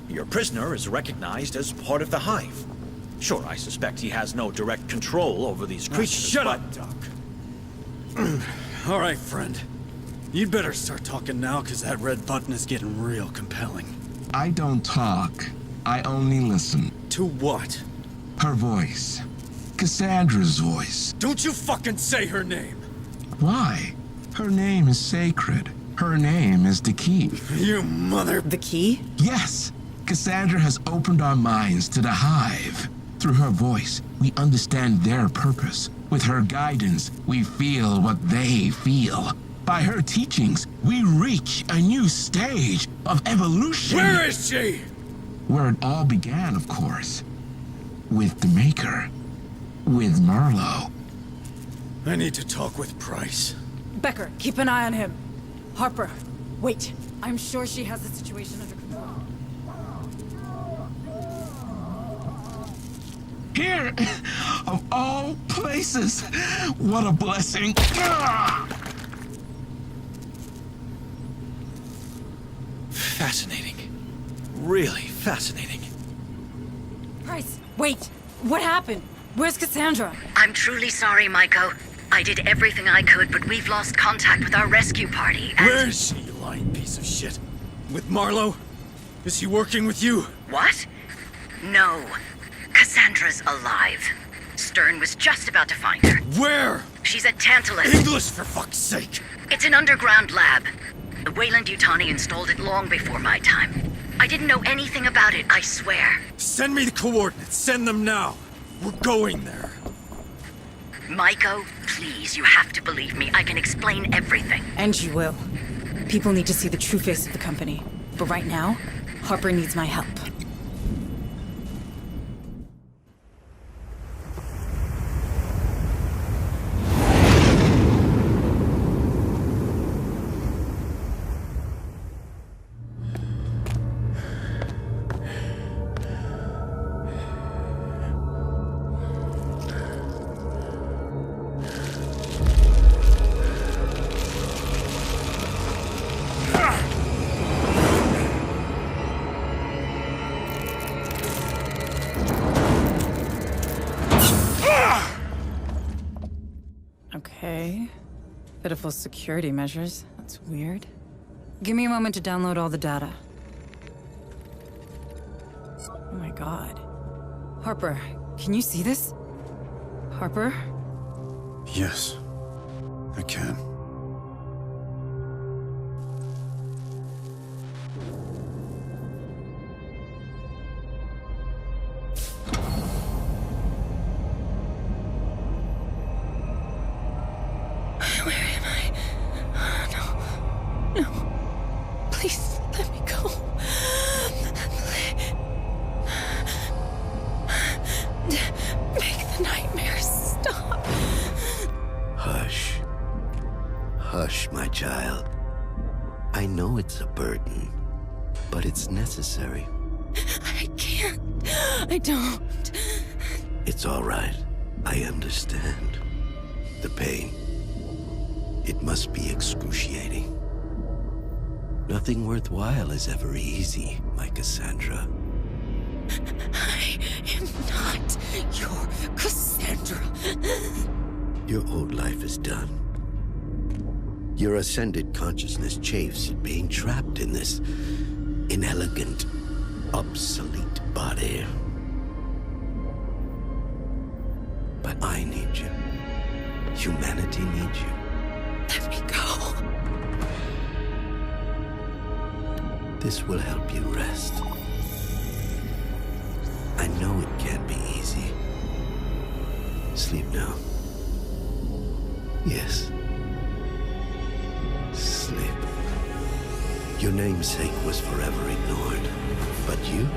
your prisoner is recognized as part of the Hive. Sure, I suspect he has no direct control over these creatures, Shut up, Doc. All right, friend. You'd better start talking now, because that red button is getting real compelling. I don't talk. I only listen. To what? Her voice. Cassandra's voice. Don't you fucking say her name! Why? Her name is sacred. Her name is the key. You mother... The key? Yes. Cassandra has opened our minds to the Hive. Through her voice, we understand their purpose. With her guidance, we feel what they feel. By her teachings, we reach a new stage of evolution. Where is she? Where it all began, of course. With the Maker. With Marlowe. I need to talk with Price. Becker, keep an eye on him. Harper, wait. I'm sure she has the situation under control. Here, of all places, what a blessing. Fascinating. Really fascinating. Price, wait. What happened? Where's Cassandra? I'm truly sorry, Maiko. I did everything I could, but we've lost contact with our rescue party, and... Where is she, you lying piece of shit? With Marlowe? Is he working with you? What? No. Cassandra's alive. Stern was just about to find her. Where? She's at Tantalus. English, for fuck's sake! It's an underground lab. The Weyland-Yutani installed it long before my time. I didn't know anything about it, I swear. Send me the coordinates. Send them now. We're going there. Maiko, please, you have to believe me. I can explain everything. And you will. People need to see the true face of the company. But right now, Harper needs my help. Okay. Pitiful security measures. That's weird. Give me a moment to download all the data. Oh my god. Harper, can you see this? Harper? Yes, I can. Hush, my child. I know it's a burden, but it's necessary. I can't. I don't. It's all right. I understand. The pain. It must be excruciating. Nothing worthwhile is ever easy, my Cassandra. I am not your Cassandra. Your old life is done. Your ascended consciousness chafes at being trapped in this inelegant, obsolete body. But I need you. Humanity needs you. Let me go. This will help you rest. I know it can't be easy. Sleep now. Yes. Sleep. Your namesake was forever ignored. But you?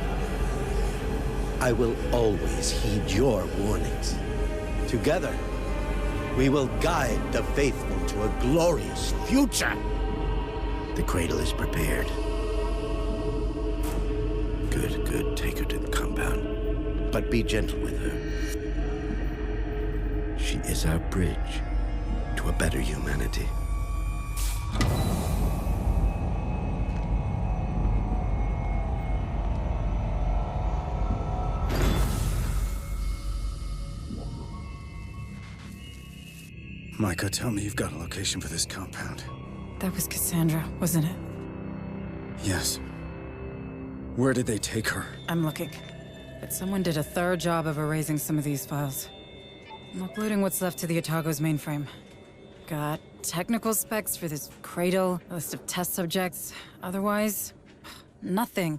I will always heed your warnings. Together, we will guide the faithful to a glorious future. The cradle is prepared. Good, good. Take her to the compound. But be gentle with her. She is our bridge to a better humanity. Micah, tell me you've got a location for this compound. That was Cassandra, wasn't it? Yes. Where did they take her? I'm looking. But someone did a thorough job of erasing some of these files. I'm uploading what's left to the Otago's mainframe. Got technical specs for this cradle, a list of test subjects. Otherwise, nothing.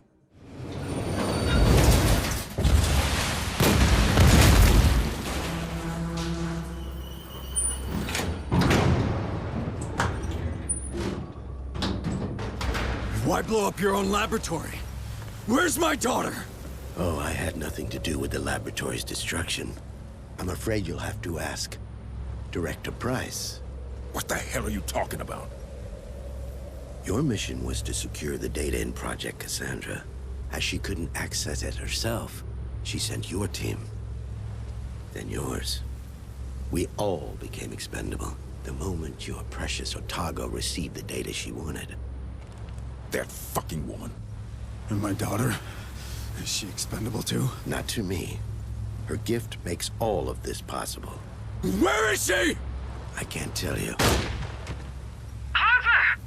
Why blow up your own laboratory? Where's my daughter? Oh, I had nothing to do with the laboratory's destruction. I'm afraid you'll have to ask Director Price. What the hell are you talking about? Your mission was to secure the data in Project Cassandra. As she couldn't access it herself, she sent your team. Then yours. We all became expendable the moment your precious Otago received the data she wanted. That fucking woman. And my daughter? Is she expendable too? Not to me. Her gift makes all of this possible. Where is she? I can't tell you. Harper!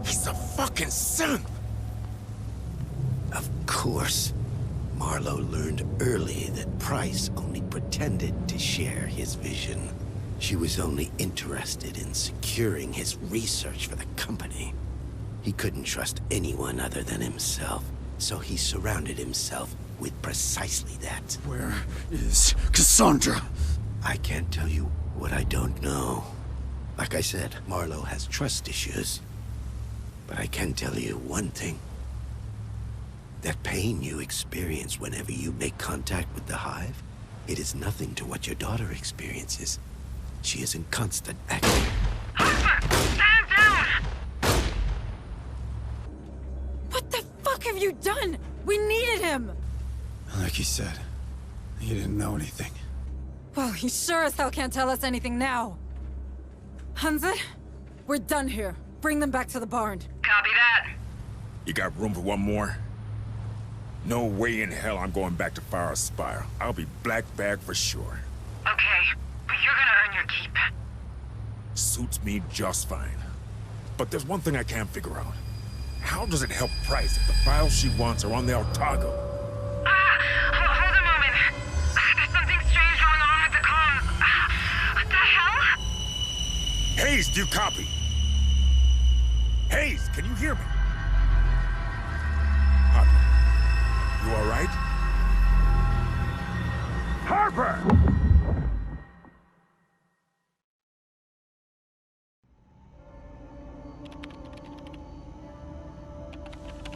He's a fucking simp! Of course. Marlowe learned early that Price only pretended to share his vision. She was only interested in securing his research for the company. He couldn't trust anyone other than himself, so he surrounded himself with precisely that. Where is Cassandra? I can't tell you what I don't know. Like I said, Marlowe has trust issues. But I can tell you one thing. That pain you experience whenever you make contact with the Hive, it is nothing to what your daughter experiences. She is in constant action. Harper! Stand down! What the fuck have you done? We needed him! Like he said, he didn't know anything. Well, he sure as hell can't tell us anything now. Hansa, we're done here. Bring them back to the barn. Copy that. You got room for one more? No way in hell I'm going back to Fire Spire. I'll be black bag for sure. Okay, but you're gonna earn your keep. Suits me just fine. But there's one thing I can't figure out. How does it help Price if the files she wants are on the Otago? Hold a moment. There's something strange going on with the comms. What the hell? Hayes, do you copy? Hayes, can you hear me? Harper, you all right? Harper!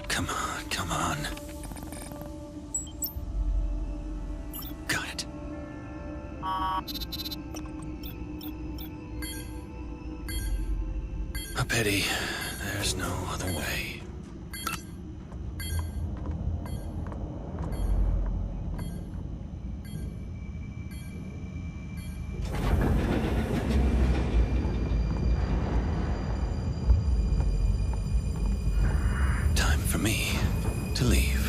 Come on, come on. Got it. A pity. There's no other way. Time for me to leave.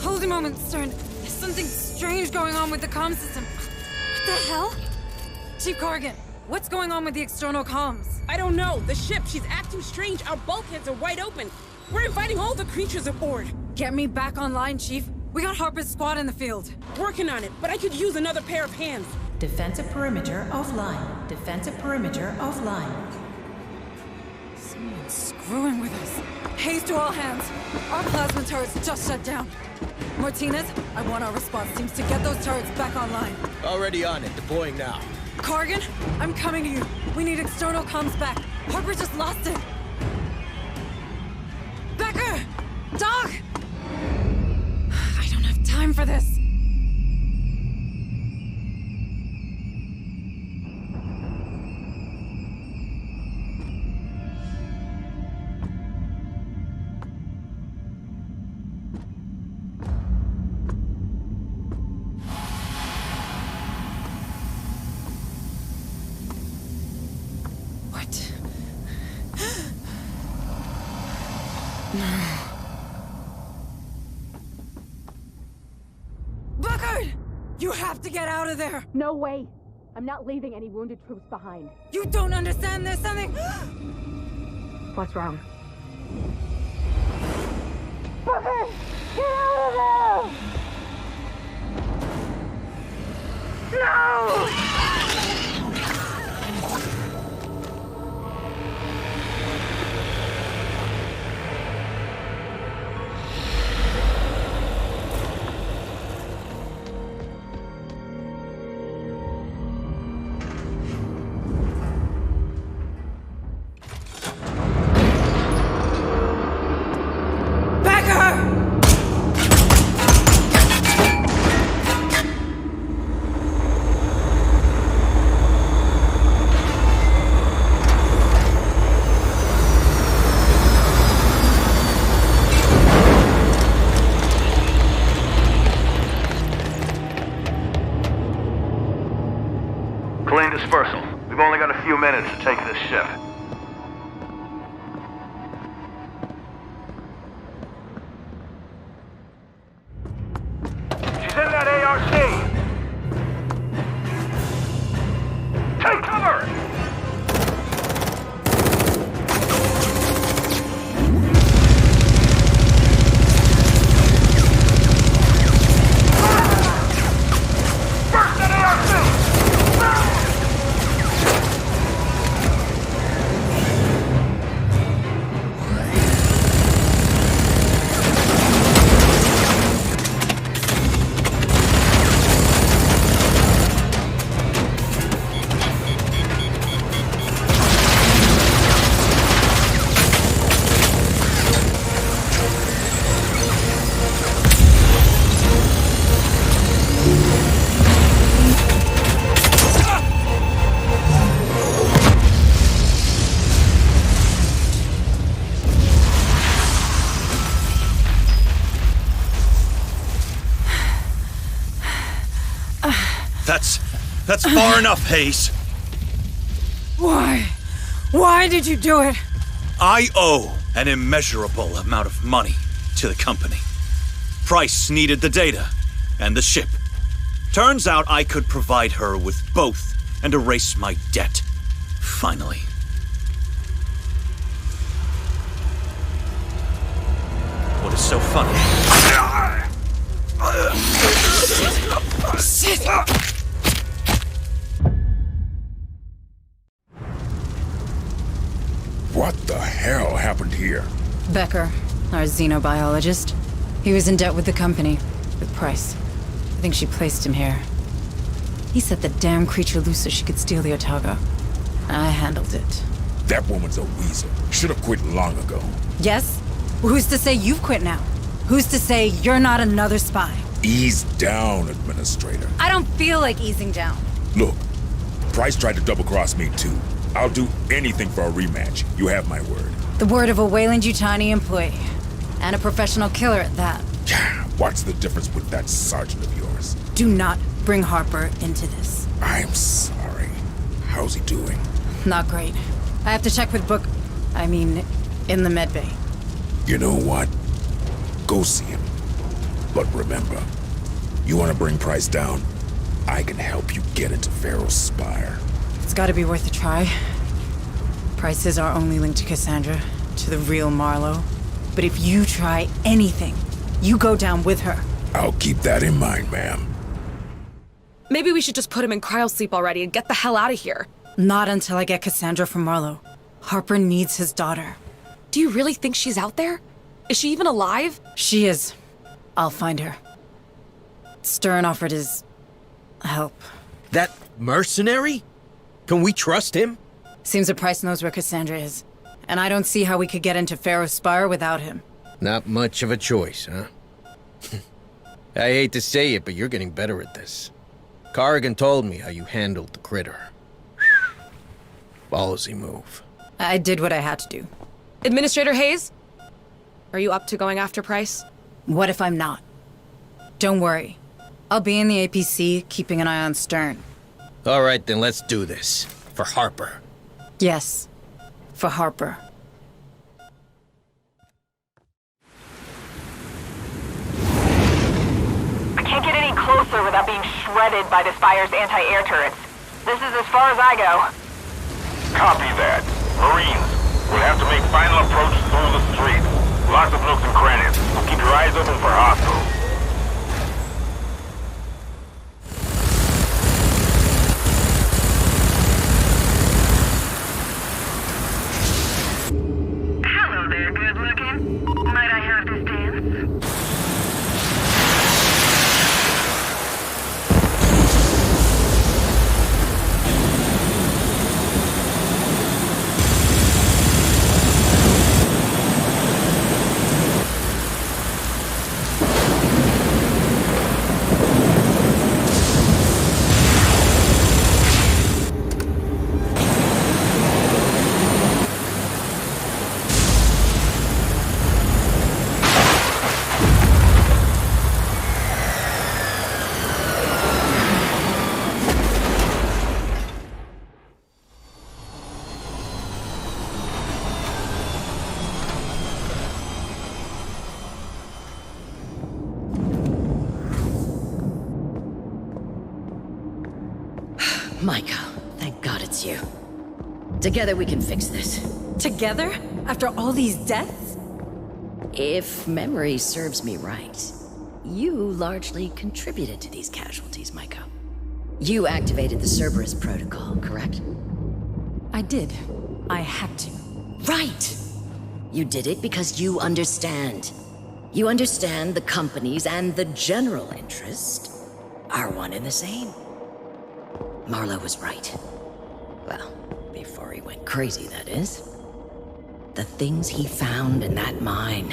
Hold a moment, Stern. There's something strange going on with the comm system. What the hell? Chief Corrigan, what's going on with the external comms? I don't know. The ship, she's acting strange. Our bulkheads are wide open. We're inviting all the creatures aboard. Get me back online, Chief. We got Harper's squad in the field. Working on it, but I could use another pair of hands. Defensive perimeter offline. Defensive perimeter offline. Someone's screwing with us. Haze to all hands. Our plasma turrets just shut down. Martinez, I want our response teams to get those turrets back online. Already on it. Deploying now. Corrigan, I'm coming to you. We need external comms back. Harper just lost it. Becker! Doc! I don't have time for this. Buckard! You have to get out of there! No way! I'm not leaving any wounded troops behind. You don't understand, there's something... What's wrong? Buckard! Get out of there! No! Clean dispersal. We've only got a few minutes to take this ship. She's in that ARC! Take cover! Burst that ARC! That's far enough, Hayes. Why? Why did you do it? I owe an immeasurable amount of money to the company. Price needed the data and the ship. Turns out I could provide her with both and erase my debt. Finally. What is so funny? Shit! What the hell happened here? Becker, our xenobiologist. He was in debt with the company, with Price. I think she placed him here. He set the damn creature loose so she could steal the Otago. I handled it. That woman's a weasel. Should have quit long ago. Yes? Who's to say you've quit now? Who's to say you're not another spy? Ease down, Administrator. I don't feel like easing down. Look, Price tried to double-cross me too. I'll do anything for a rematch. You have my word. The word of a Weyland-Yutani employee. And a professional killer at that. What's the difference with that sergeant of yours? Do not bring Harper into this. I'm sorry. How's he doing? Not great. I have to check with Book... in the medbay. You know what? Go see him. But remember, you want to bring Price down? I can help you get into Pharaoh's Spire. It's gotta be worth a try. Price is our only link to Cassandra, to the real Marlowe. But if you try anything, you go down with her. I'll keep that in mind, ma'am. Maybe we should just put him in cryosleep already and get the hell out of here. Not until I get Cassandra from Marlowe. Harper needs his daughter. Do you really think she's out there? Is she even alive? She is. I'll find her. Stern offered his help. That mercenary? Can we trust him? Seems that Price knows where Cassandra is. And I don't see how we could get into Pharaoh's Spire without him. Not much of a choice, huh? I hate to say it, but you're getting better at this. Corrigan told me how you handled the critter. Ballsy move. I did what I had to do. Administrator Hayes? Are you up to going after Price? What if I'm not? Don't worry. I'll be in the APC, keeping an eye on Stern. All right, then let's do this. For Harper. Yes. For Harper. I can't get any closer without being shredded by the Spire's anti-air turrets. This is as far as I go. Copy that. Marines, we'll have to make final approach through the street. Lots of nooks and crannies. So keep your eyes open for hostiles. Hello there, good looking. Might I have this dance? Micah, thank God it's you. Together we can fix this. Together? After all these deaths? If memory serves me right, you largely contributed to these casualties, Micah. You activated the Cerberus protocol, correct? I did. I had to. Right! You did it because you understand. You understand the companies and the general interest are one and the same. Marlowe was right. Well, before he went crazy, that is. The things he found in that mine.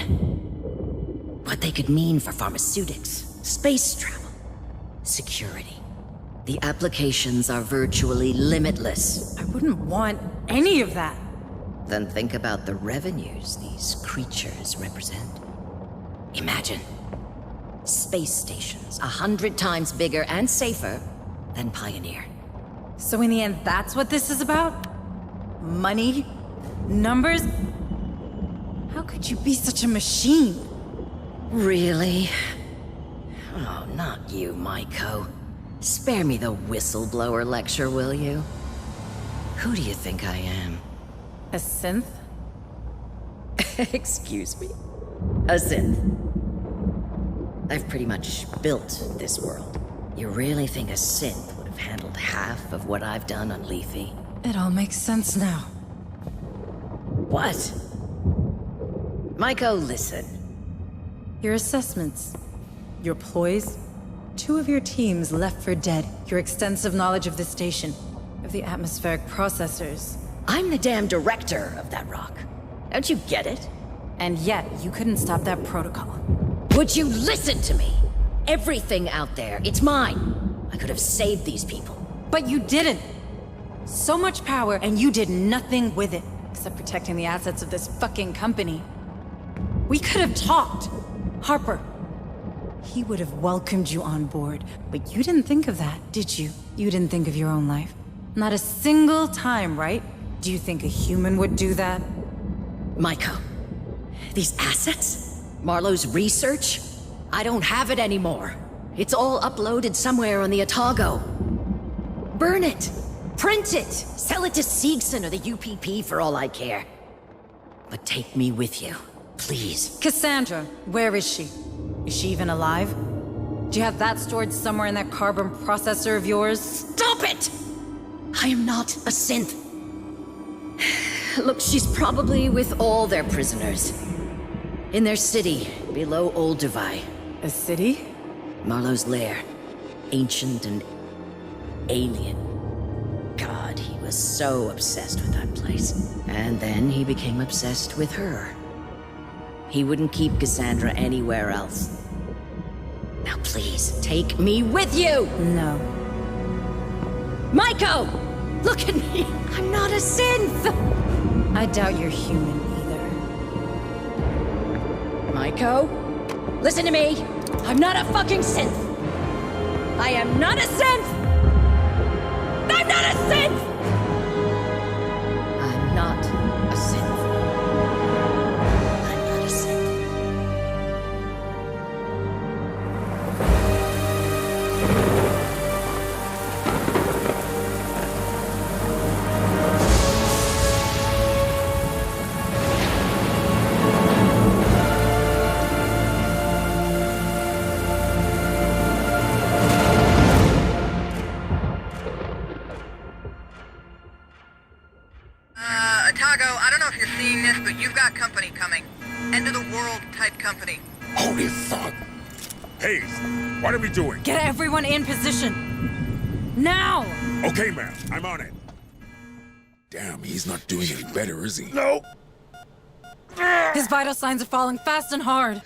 What they could mean for pharmaceutics, space travel, security. The applications are virtually limitless. I wouldn't want any of that. Then think about the revenues these creatures represent. Imagine. Space stations 100 times bigger and safer than Pioneer. So in the end, that's what this is about? Money? Numbers? How could you be such a machine? Really? Oh, not you, Maiko. Spare me the whistleblower lecture, will you? Who do you think I am? A synth? Excuse me? A synth. I've pretty much built this world. You really think a synth would have handled half of what I've done on Lethe? It all makes sense now. What? Maiko, listen. Your assessments, your ploys, 2 of your teams left for dead, your extensive knowledge of the station, of the atmospheric processors. I'm the damn director of that rock. Don't you get it? And yet, you couldn't stop that protocol. Would you listen to me? Everything out there, it's mine. I could have saved these people. But you didn't. So much power, and you did nothing with it, except protecting the assets of this fucking company. We could have talked. Harper. He would have welcomed you on board, but you didn't think of that, did you? You didn't think of your own life. Not a single time, right? Do you think a human would do that? Maiko, these assets? Marlowe's research? I don't have it anymore. It's all uploaded somewhere on the Otago. Burn it! Print it! Sell it to Seegson or the UPP for all I care. But take me with you, please. Cassandra, where is she? Is she even alive? Do you have that stored somewhere in that carbon processor of yours? Stop it! I am not a synth. Look, she's probably with all their prisoners. In their city, below Old Divide. A city? Marlowe's lair. Ancient and alien. God, he was so obsessed with that place. And then he became obsessed with her. He wouldn't keep Cassandra anywhere else. Now please, take me with you! No. Maiko! Look at me! I'm not a synth! I doubt you're human either. Maiko? Listen to me! I'm not a fucking synth! I am not a synth! I'm not a synth! I'm not a synth. I'm not a synth. Otago, I don't know if you're seeing this, but you've got company coming. End of the world type company. Holy fuck! Hayes, what are we doing? Get everyone in position! Now! Okay, man, I'm on it. Damn, he's not doing any better, is he? No! His vital signs are falling fast and hard.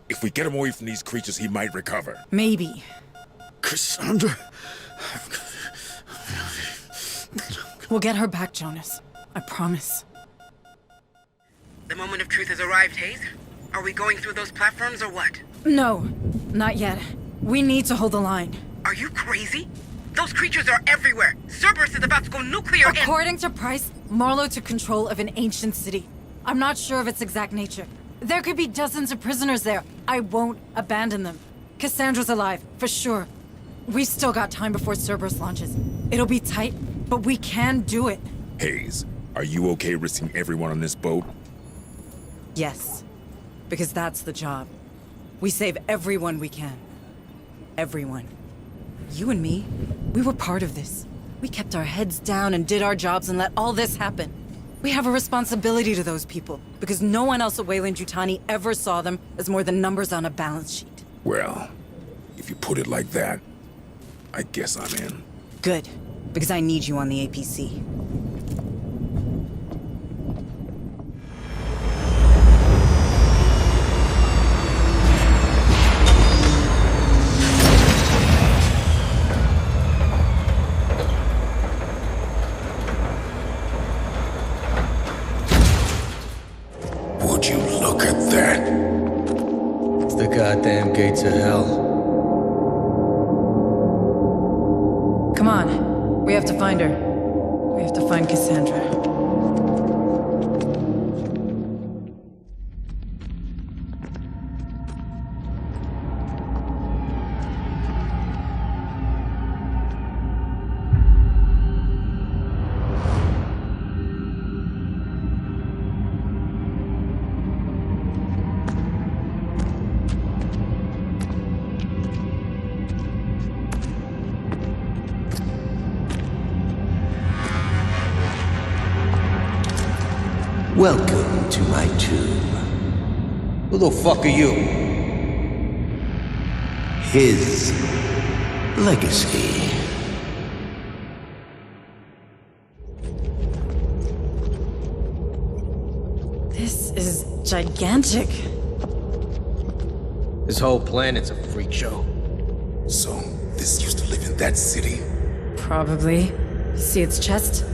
If we get him away from these creatures, he might recover. Maybe. Cassandra... We'll get her back, Jonas. I promise. The moment of truth has arrived, Hayes. Are we going through those platforms or what? No, not yet. We need to hold the line. Are you crazy? Those creatures are everywhere. Cerberus is about to go nuclear and— According to Price, Marlowe took control of an ancient city. I'm not sure of its exact nature. There could be dozens of prisoners there. I won't abandon them. Cassandra's alive, for sure. We've still got time before Cerberus launches. It'll be tight, but we can do it. Hayes, are you okay risking everyone on this boat? Yes, because that's the job. We save everyone we can. Everyone. You and me, we were part of this. We kept our heads down and did our jobs and let all this happen. We have a responsibility to those people, because no one else at Weyland-Yutani ever saw them as more than numbers on a balance sheet. Well, if you put it like that, I guess I'm in. Good, because I need you on the APC. Would you look at that? It's the goddamn gates of hell. Come on. We have to find her. We have to find Cassandra. Welcome to my tomb. Who the fuck are you? His legacy. This is gigantic. This whole planet's a freak show. So, this used to live in that city? Probably. See its chest?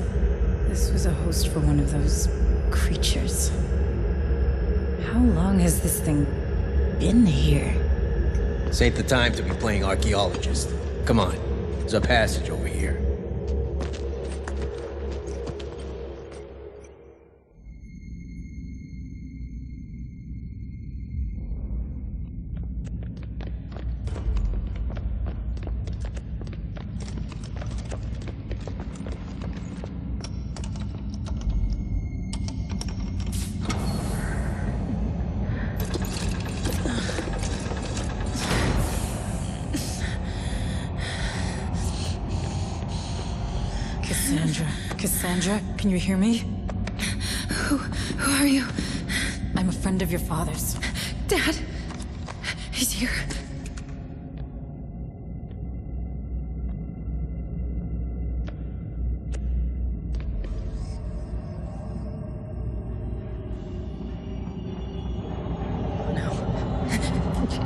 This was a host for one of those creatures. How long has this thing been here? This ain't the time to be playing archaeologist. Come on, there's a passage over here. Cassandra. Cassandra, can you hear me? Who are you? I'm a friend of your father's. Dad. He's here.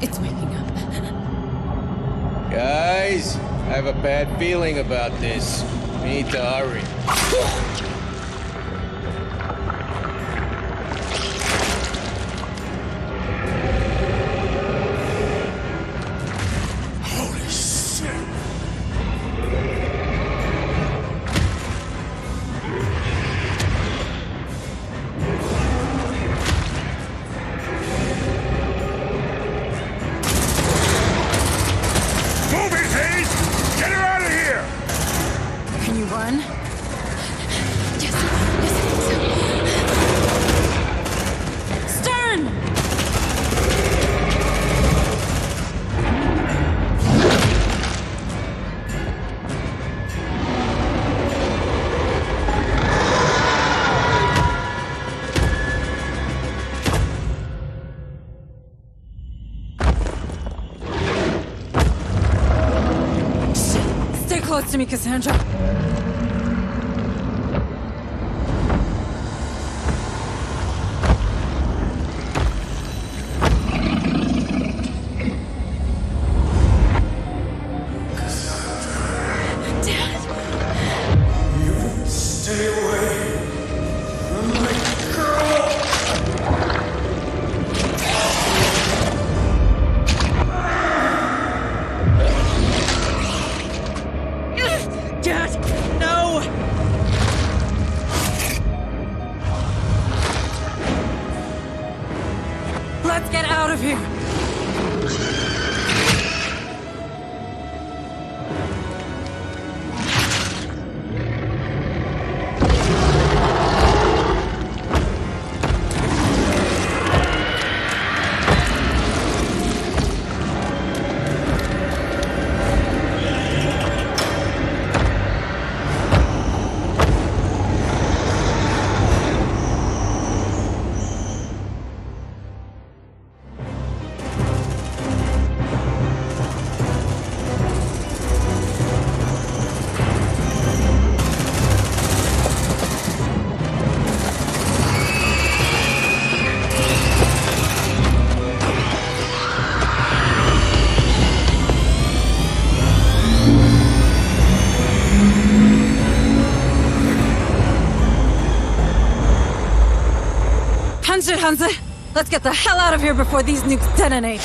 It's waking up. Guys, I have a bad feeling about this. We need to hurry. Holy shit! Move it, Hayes! Get her out of here! Can you run? Yes, I think so. Stern! Stay close to me, Cassandra. Stay away from my girl! Dad, no! Let's get out of here! Punch it, Hansa! Let's get the hell out of here before these nukes detonate!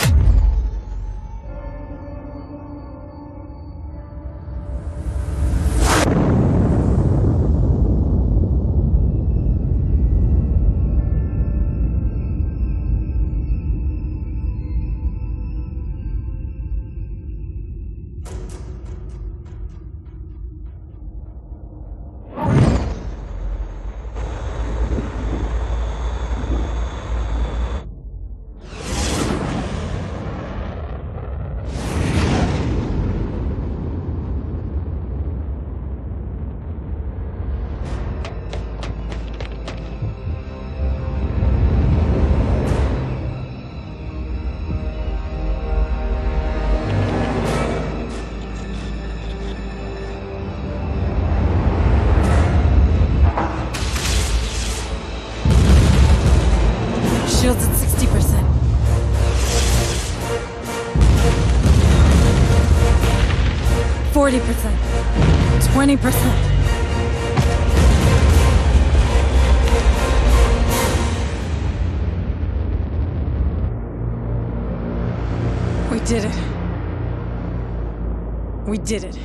Shields at 60%. %40%. 20%. We did it. We did it.